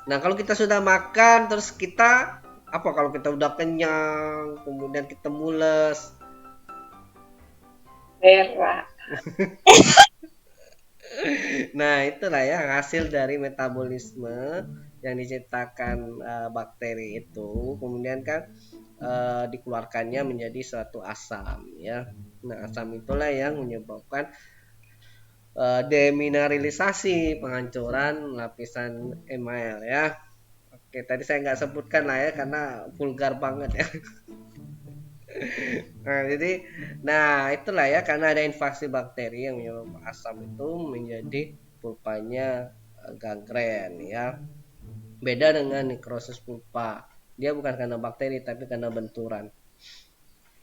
Nah, kalau kita sudah makan terus kita apa kalau kita udah kenyang, kemudian kita mules? Berak. Nah, itulah ya hasil dari metabolisme yang diciptakan bakteri itu, kemudian kan dikeluarkannya menjadi suatu asam ya. Nah, asam itulah yang menyebabkan demineralisasi, penghancuran lapisan email ya. Oke, tadi saya nggak sebutkan lah ya karena vulgar banget ya. Nah, itulah ya karena ada invasi bakteri yang menyebabkan asam itu menjadi pulpanya gangren ya. Beda dengan nekrosis pulpa. Dia bukan karena bakteri tapi karena benturan.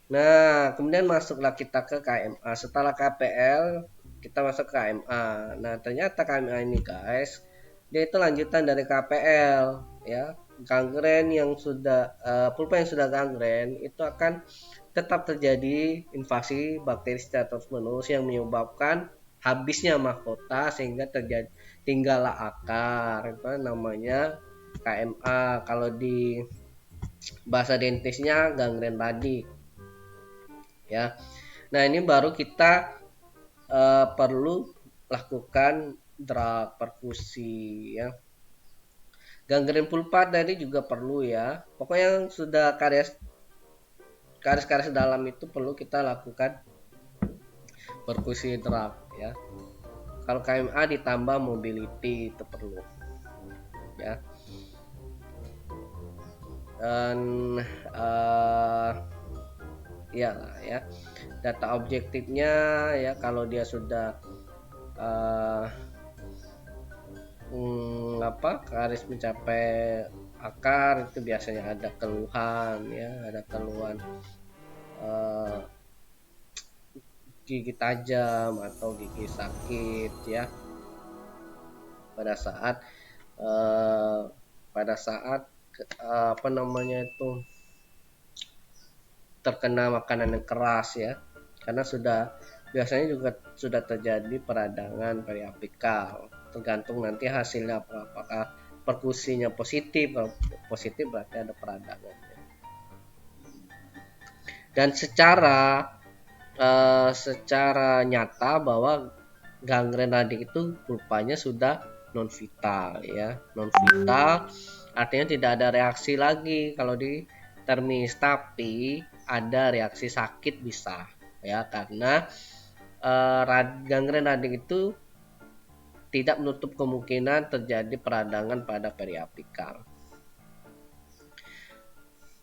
Nah, kemudian masuklah kita ke KMA. Setelah KPL, kita masuk ke KMA. Nah, ternyata KMA ini guys, dia itu lanjutan dari KPL ya. Gangren yang sudah pulpa yang sudah gangren itu akan tetap terjadi invasi bakteri secara terus-menerus yang menyebabkan habisnya mahkota sehingga terjadi tinggallah akar. Itu namanya KMA. Kalau di bahasa dentisnya gangren tadi ya. Nah, ini baru kita perlu lakukan drug perkusi ya. Gangren pulpa tadi juga perlu ya. Pokoknya yang sudah karis-karis dalam itu perlu kita lakukan perkusi drug ya. Kalau KMA ditambah mobility itu perlu ya. Dan iyalah ya. Data objektifnya ya kalau dia sudah karis mencapai akar itu biasanya ada keluhan ya, ada keluhan eh, gigi tajam atau gigi sakit ya pada saat eh, apa namanya itu terkena makanan yang keras ya, karena biasanya juga sudah terjadi peradangan periapikal, tergantung nanti hasilnya apakah perkusinya positif. Kalau positif berarti ada peradangan ya. Dan secara nyata bahwa gangren radik itu rupanya sudah non vital ya, non vital artinya tidak ada reaksi lagi kalau di termis, tapi ada reaksi sakit bisa ya, karena gangren radik itu tidak menutup kemungkinan terjadi peradangan pada periapikal.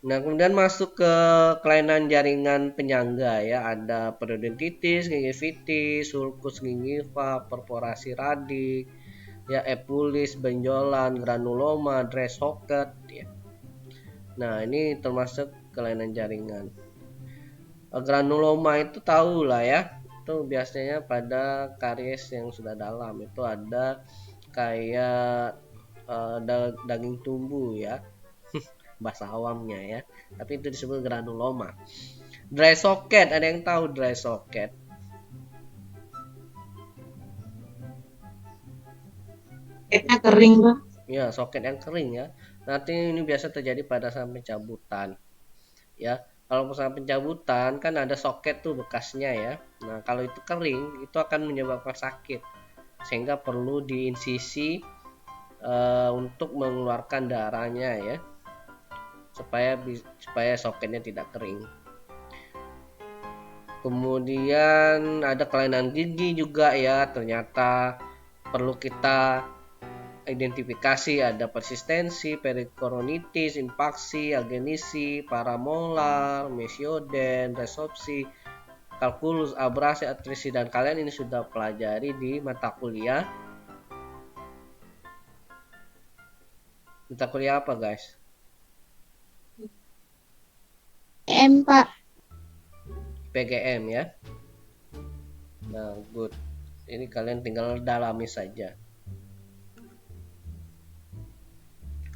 Nah, kemudian masuk ke kelainan jaringan penyangga ya, ada periodontitis, gingivitis, sulcus gingiva, perforasi radik, ya epulis, benjolan, granuloma, dry socket ya. Nah, ini termasuk kelainan jaringan. Granuloma itu tahu lah ya, itu biasanya pada karies yang sudah dalam, itu ada kayak daging tumbuh ya, bahasa awamnya ya, tapi itu disebut granuloma. Dry socket, ada yang tahu dry socket? Soketnya kering, Pak. Ya, soket yang kering ya. Nanti ini biasa terjadi pada saat pencabutan. Ya, kalau saat pencabutan kan ada soket tuh bekasnya ya. Nah, kalau itu kering, itu akan menyebabkan sakit, sehingga perlu diinsisi untuk mengeluarkan darahnya ya, supaya soketnya tidak kering. Kemudian ada kelainan gigi juga ya, ternyata perlu kita identifikasi, ada persistensi, perikoronitis, impaksi, agenisi, paramolar, mesioden, resopsi, kalkulus, abrasi, atrisi, dan kalian ini sudah pelajari di mata kuliah. Mata kuliah apa guys? Pak. PGM ya. Nah, good. Ini kalian tinggal dalami saja.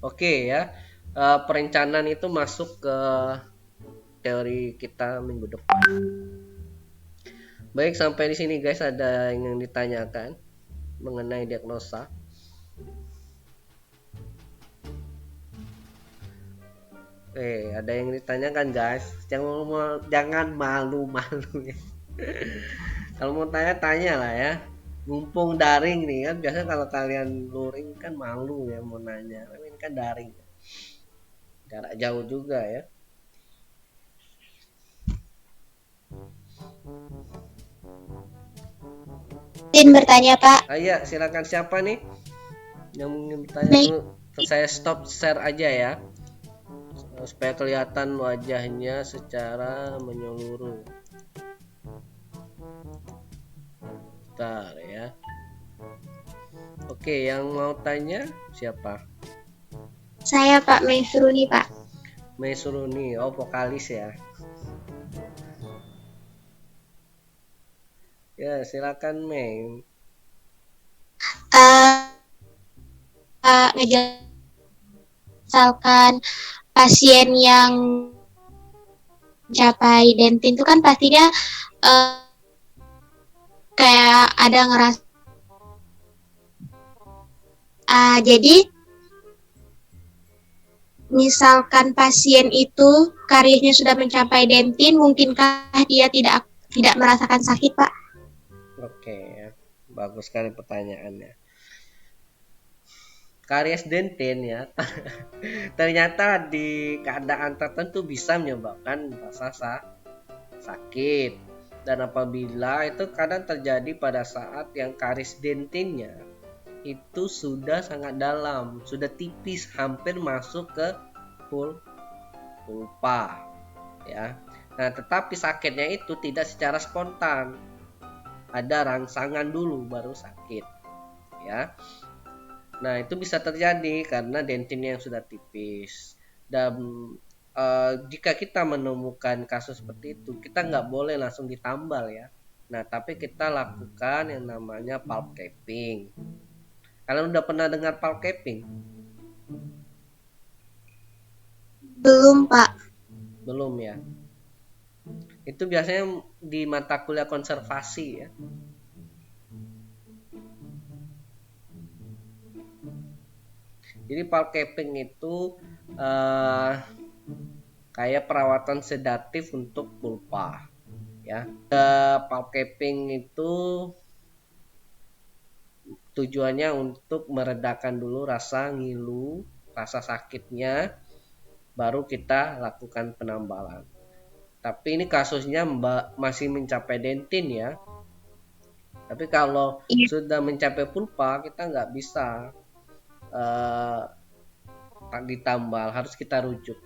Oke ya. Perencanaan itu masuk ke teori kita minggu depan. Baik, sampai di sini guys, ada yang ditanyakan mengenai diagnosa? Ada yang ditanyakan guys, jangan malu-malu ya. Kalau mau tanya lah ya, mumpung daring nih kan, biasanya kalau kalian luring kan malu ya mau nanya, tapi ini kan daring, jarak jauh juga ya. Izin bertanya, Pak. Iya, silakan, siapa nih yang ingin bertanya dulu? Saya stop share aja ya, supaya kelihatan wajahnya secara menyeluruh. Bentar ya. Oke, yang mau tanya siapa? Saya Pak Mesruni, Pak. Mesruni, oh vokalis ya. Ya, silakan Mei. Misalkan pasien yang mencapai dentin itu kan pastinya kayak ada ngerasa jadi misalkan pasien itu kariesnya sudah mencapai dentin, mungkinkah dia tidak merasakan sakit, Pak? Oke, bagus sekali pertanyaannya. Karies dentin ya, ternyata di keadaan tertentu bisa menyebabkan rasa sakit, dan apabila itu kadang terjadi pada saat yang karies dentinnya itu sudah sangat dalam, sudah tipis, hampir masuk ke pulpa ya. Nah, tetapi sakitnya itu tidak secara spontan, ada rangsangan dulu baru sakit ya. Nah, itu bisa terjadi karena dentinnya yang sudah tipis. Dan jika kita menemukan kasus seperti itu, kita nggak boleh langsung ditambal ya. Nah, tapi kita lakukan yang namanya pulp capping. Kalian udah pernah dengar pulp capping? Belum, Pak. Belum ya. Itu biasanya di mata kuliah konservasi ya. Jadi pulp capping itu kayak perawatan sedatif untuk pulpa ya. Pulp capping itu tujuannya untuk meredakan dulu rasa ngilu, rasa sakitnya, baru kita lakukan penambalan. Tapi ini kasusnya masih mencapai dentin ya. Tapi kalau sudah mencapai pulpa, kita nggak bisa ditambal, harus kita rujuk.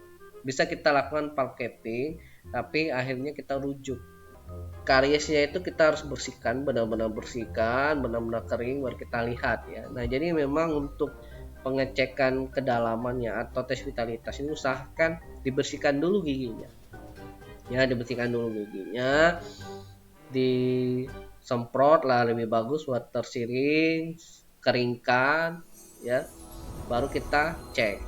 Bisa kita lakukan pulp capping, tapi akhirnya kita rujuk. Kariesnya itu kita harus bersihkan, benar-benar bersihkan, benar-benar kering baru kita lihat ya. Nah, jadi memang untuk pengecekan kedalamannya atau tes vitalitas ini usahakan dibersihkan dulu giginya. Ya, dibersihkan dulu giginya. Disemprot lah lebih bagus, water syringe, keringkan ya. Baru kita cek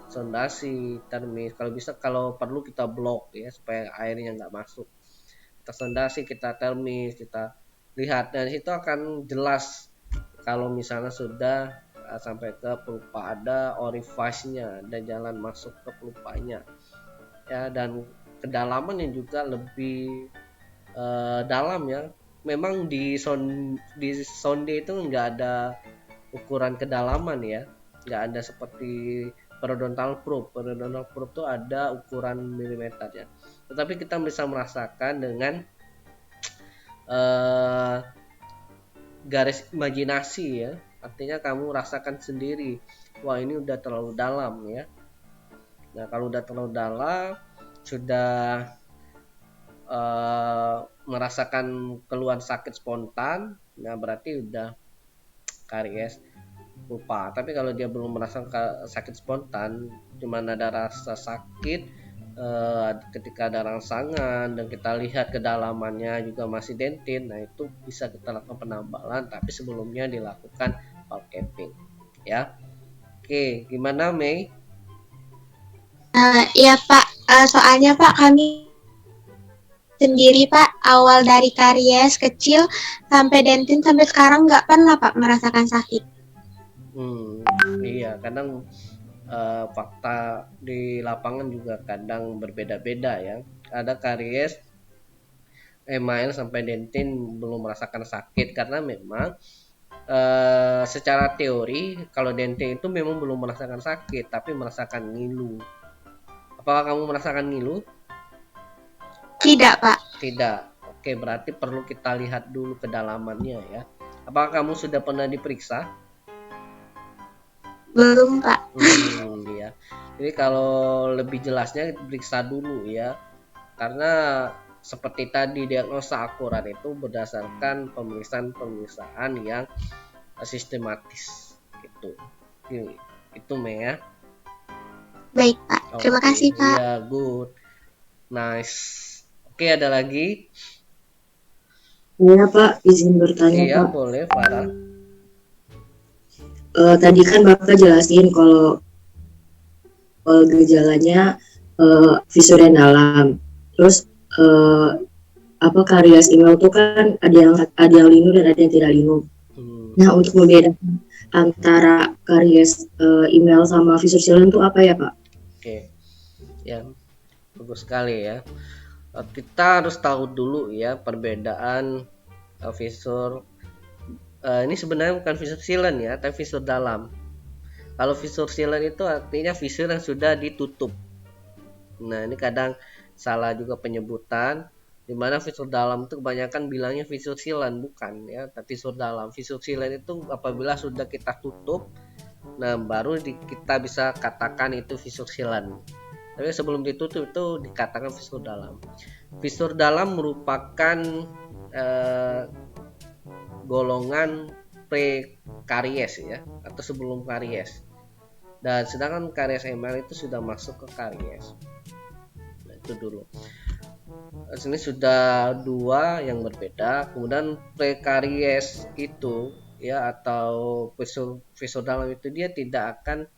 sondasi, termis. Kalau bisa, kalau perlu kita blok ya supaya airnya nggak masuk. Kita sondasi, kita termis, kita lihat, dan situ akan jelas kalau misalnya sudah sampai ke pulpa, ada orifice-nya, ada jalan masuk ke pulpanya ya, dan kedalamannya juga lebih dalam ya. Memang di sonde itu nggak ada ukuran kedalaman ya, nggak ada seperti periodontal probe. Periodontal probe itu ada ukuran milimeter ya, tetapi kita bisa merasakan dengan garis imajinasi ya. Artinya kamu rasakan sendiri, wah ini udah terlalu dalam ya. Nah, kalau udah terlalu dalam, sudah merasakan keluhan sakit spontan, nah berarti udah karies pulpa. Tapi kalau dia belum merasakan sakit spontan, cuma ada rasa sakit ketika ada rangsangan dan kita lihat kedalamannya juga masih dentin, nah itu bisa kita lakukan penambalan, tapi sebelumnya dilakukan pulp capping ya. Oke, gimana Mei? Ya Pak, soalnya Pak kami sendiri Pak, awal dari karies kecil sampai dentin sampai sekarang nggak pernah Pak merasakan sakit. Iya, kadang fakta di lapangan juga kadang berbeda-beda ya. Ada karies email sampai dentin belum merasakan sakit karena memang secara teori kalau dentin itu memang belum merasakan sakit tapi merasakan ngilu. Apakah kamu merasakan ngilu? Tidak Pak. Tidak. Oke, berarti perlu kita lihat dulu kedalamannya ya. Apakah kamu sudah pernah diperiksa? Belum Pak. Ya. Jadi kalau lebih jelasnya periksa dulu ya. Karena seperti tadi diagnosa akurat itu berdasarkan pemeriksaan yang sistematis gitu. Itu Mei ya. Baik Pak. Terima kasih Pak. Iya, good. Nice. Oke, ada lagi? Iya Pak, izin bertanya Iya, Pak. boleh Farah. Tadi kan Bapak jelasin kalau gejalanya fisur yang dalam. Terus karies email itu kan ada yang linu dan ada yang tidak linu. Nah, untuk membedakan antara karies email sama fisur silen itu apa ya Pak? Oke, ya bagus sekali ya. Kita harus tahu dulu ya perbedaan fisur. Ini sebenarnya bukan fisur silen ya, tapi fisur dalam. Kalau fisur silen itu artinya fisur yang sudah ditutup. Nah, ini kadang salah juga penyebutan. Dimana fisur dalam itu kebanyakan bilangnya fisur silen, bukan ya, tapi fisur dalam. Fisur silen itu apabila sudah kita tutup, nah baru kita bisa katakan itu fisur silen. Tapi sebelum ditutup itu dikatakan fisur dalam. Fisur dalam merupakan golongan pre-karies ya, atau sebelum karies. Dan sedangkan karies email itu sudah masuk ke karies. Nah, itu dulu. Sini sudah dua yang berbeda. Kemudian prekaries itu ya, atau visur dalam itu dia tidak akan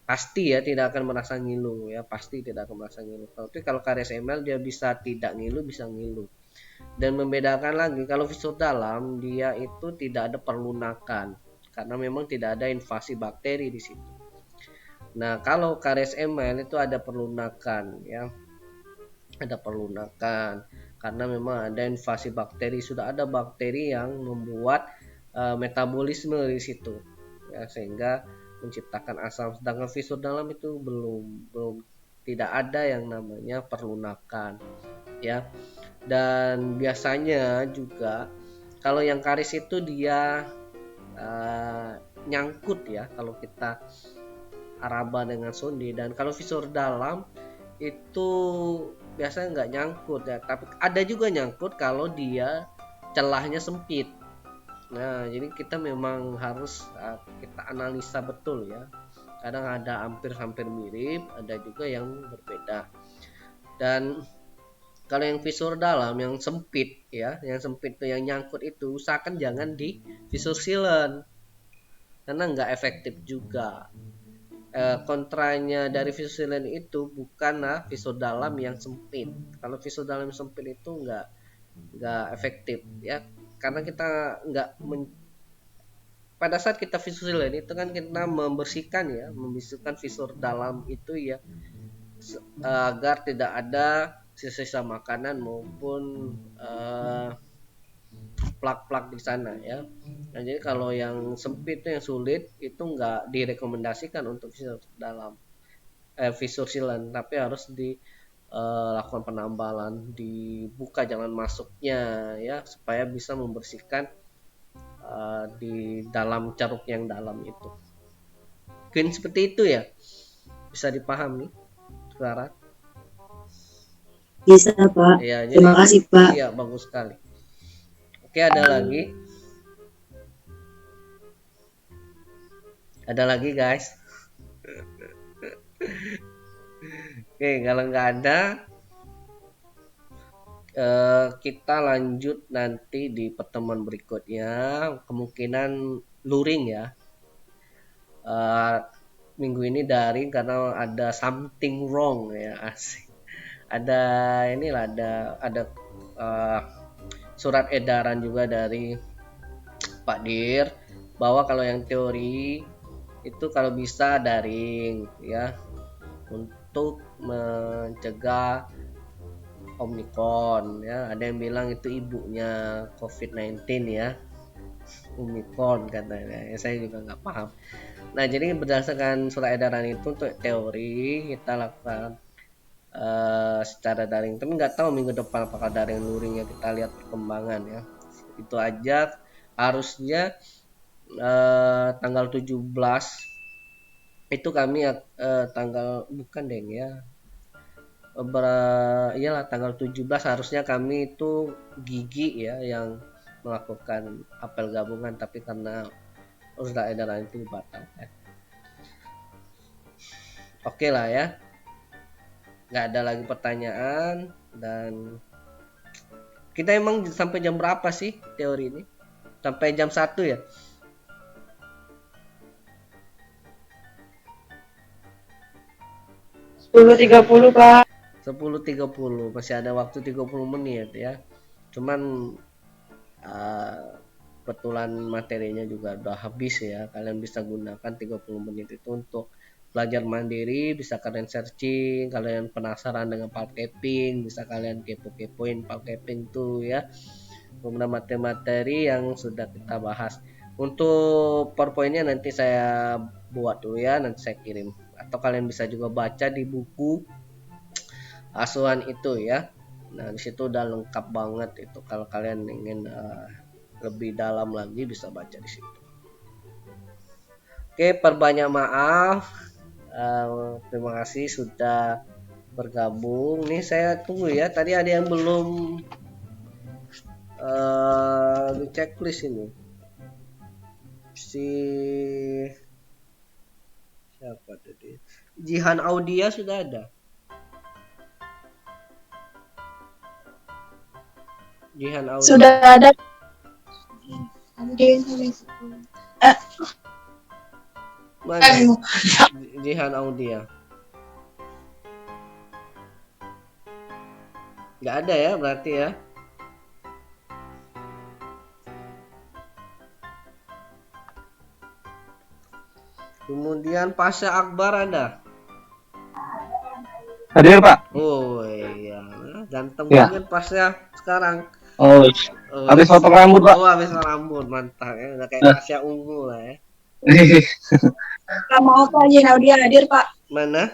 pasti ya, tidak akan merasa ngilu ya, pasti tidak akan merasa ngilu. Tapi kalau karies email dia bisa tidak ngilu, bisa ngilu. Dan membedakan lagi kalau visur dalam dia itu tidak ada perlunakan karena memang tidak ada invasi bakteri di situ. Nah, kalau karies email itu ada perlunakan ya. Ada perlunakan karena memang ada invasi bakteri, sudah ada bakteri yang membuat metabolisme di situ ya, sehingga menciptakan asam. Sedangkan visur dalam itu belum tidak ada yang namanya perlunakan ya. Dan biasanya juga kalau yang karies itu dia nyangkut ya kalau kita araba dengan sonde, dan kalau visur dalam itu biasanya nggak nyangkut ya, tapi ada juga nyangkut kalau dia celahnya sempit. Nah, jadi kita memang harus kita analisa betul ya. Kadang ada hampir mirip, ada juga yang berbeda. Dan kalau yang visur dalam yang sempit ya, yang sempit itu yang nyangkut itu usahakan jangan di visur sealant karena nggak efektif juga. Kontranya dari visur sealant itu bukanlah visur dalam yang sempit. Kalau visur dalam yang sempit itu nggak efektif ya, karena kita pada saat kita visur sealant itu kan kita membersihkan visur dalam itu ya, agar tidak ada sisa-sisa makanan maupun plak-plak di sana ya. Nah, jadi kalau yang sempit yang sulit itu nggak direkomendasikan untuk visur dalam visur sealant, tapi harus dilakukan penambalan, dibuka jalan masuknya ya, supaya bisa membersihkan di dalam ceruk yang dalam itu. Mungkin seperti itu ya, bisa dipahami Clara? Bisa Pak. Ya, Terima kasih Pak. Iya, bagus sekali. Oke, ada lagi? Ada lagi guys? Oke, kalau nggak ada, kita lanjut nanti di pertemuan berikutnya. Kemungkinan luring ya. Minggu ini daring karena ada something wrong ya, asik. Ada surat edaran juga dari Pak Dir bahwa kalau yang teori itu kalau bisa daring ya, untuk mencegah Omicron ya. Ada yang bilang itu ibunya COVID-19 ya, Omicron katanya ya, saya juga nggak paham. Nah, jadi berdasarkan surat edaran itu untuk teori kita lakukan secara daring, tapi nggak tahu minggu depan apakah daring luring ya, kita lihat perkembangan ya. Itu aja. Harusnya tanggal 17 itu kami tanggal bukan deng ya, iyalah tanggal 17 harusnya kami itu gigi ya yang melakukan apel gabungan, tapi karena surat edaran itu dibatalkan. Oke lah ya, nggak ada lagi pertanyaan. Dan kita emang sampai jam berapa sih teori ini? Sampai jam 1 ya? Sepuluh 10.30 Pak. 10.30, masih ada waktu 30 menit ya. Cuman kebetulan materinya juga udah habis ya. Kalian bisa gunakan 30 menit itu untuk belajar mandiri, bisa kalian searching, kalian penasaran dengan palpaping, bisa kalian kepo-kepoin palpaping tuh ya. Kemudian materi-materi yang sudah kita bahas. Untuk PowerPoint-nya nanti saya buat dulu ya, nanti saya kirim. Atau kalian bisa juga baca di buku asuhan itu ya. Nah, disitu udah lengkap banget itu. Kalau kalian ingin lebih dalam lagi bisa baca di situ. Oke, perbanyak maaf. Terima kasih sudah bergabung. Nih saya tunggu ya. Tadi ada yang belum di checklist ini. Si siapa tadi? Jihan Audia sudah ada. Jihan Audia. Sudah ada. Mana? Jihan Audia. Nggak ada ya berarti ya. Kemudian Pasha Akbar ada. Hadir Pak. Oh iya, ganteng Ya. banget Pasha sekarang. Oh, Oh, habis potong rambut Pak. Oh, habis rambut, mantap ya. Udah kayak Pasha ungu lah ya. Maaf Pak, Jenaudia hadir Pak. Mana?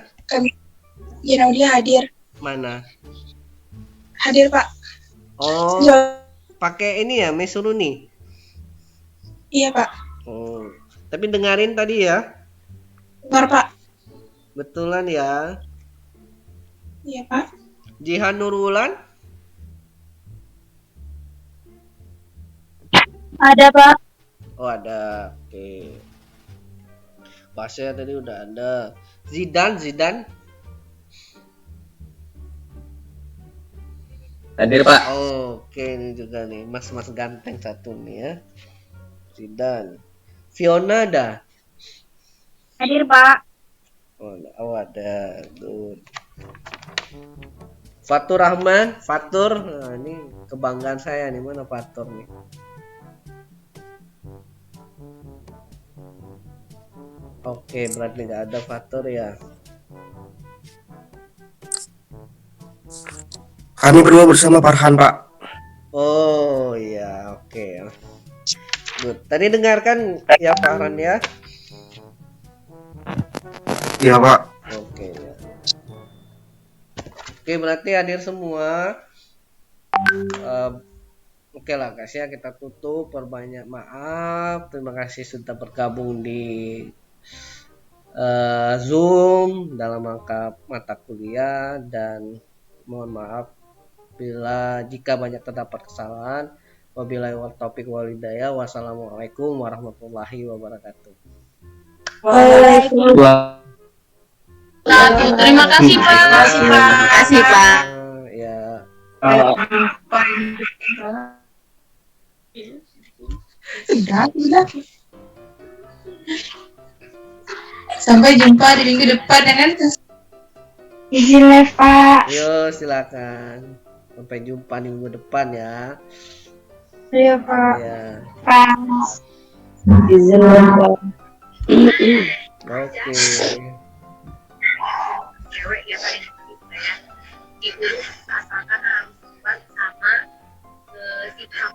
Jenaudia hadir. Mana? Hadir Pak. Oh, pakai ini ya, Mesuruni. Iya Pak. Oh, tapi dengerin tadi ya. Dengar Pak. Betulan ya. Iya Pak. Jihan Nurulan. Ada Pak. Oh, ada. Oke. Pasha tadi udah ada. Zidan. Hadir Pak. Oh, oke, ini juga nih, mas ganteng satu nih ya. Zidan. Fiona ada. Hadir Pak. Oh ada. Good. Fatur Rahman, Fatur. Nah, ini kebanggaan saya nih, mana Fatur nih? Oke, berarti nggak ada Fatur ya. Kami berdua bersama Farhan, Pak. Oh iya, oke. Good. Tadi dengarkan ya Farhan ya. Iya, Pak. Oke. Ya. Oke, berarti hadir semua. Oke lah, kasih ya, kita tutup. Perbanyak maaf. Terima kasih sudah bergabung di Zoom dalam rangka mata kuliah, dan mohon maaf bila jika banyak terdapat kesalahan. Wabillahi taufiq wal hidayah. Wassalamualaikum warahmatullahi wabarakatuh. Terima kasih Pak. Terima kasih Pak. Ya. Sudah. Sampai jumpa di minggu depan ya kan? Izin live Pak. Yo, silakan. Sampai jumpa di minggu depan ya. Iya Pak. Ya. Pak. Izin Pak. Oke. Cewek ya paling ya. Itu asalkan harus kuat sama sikap.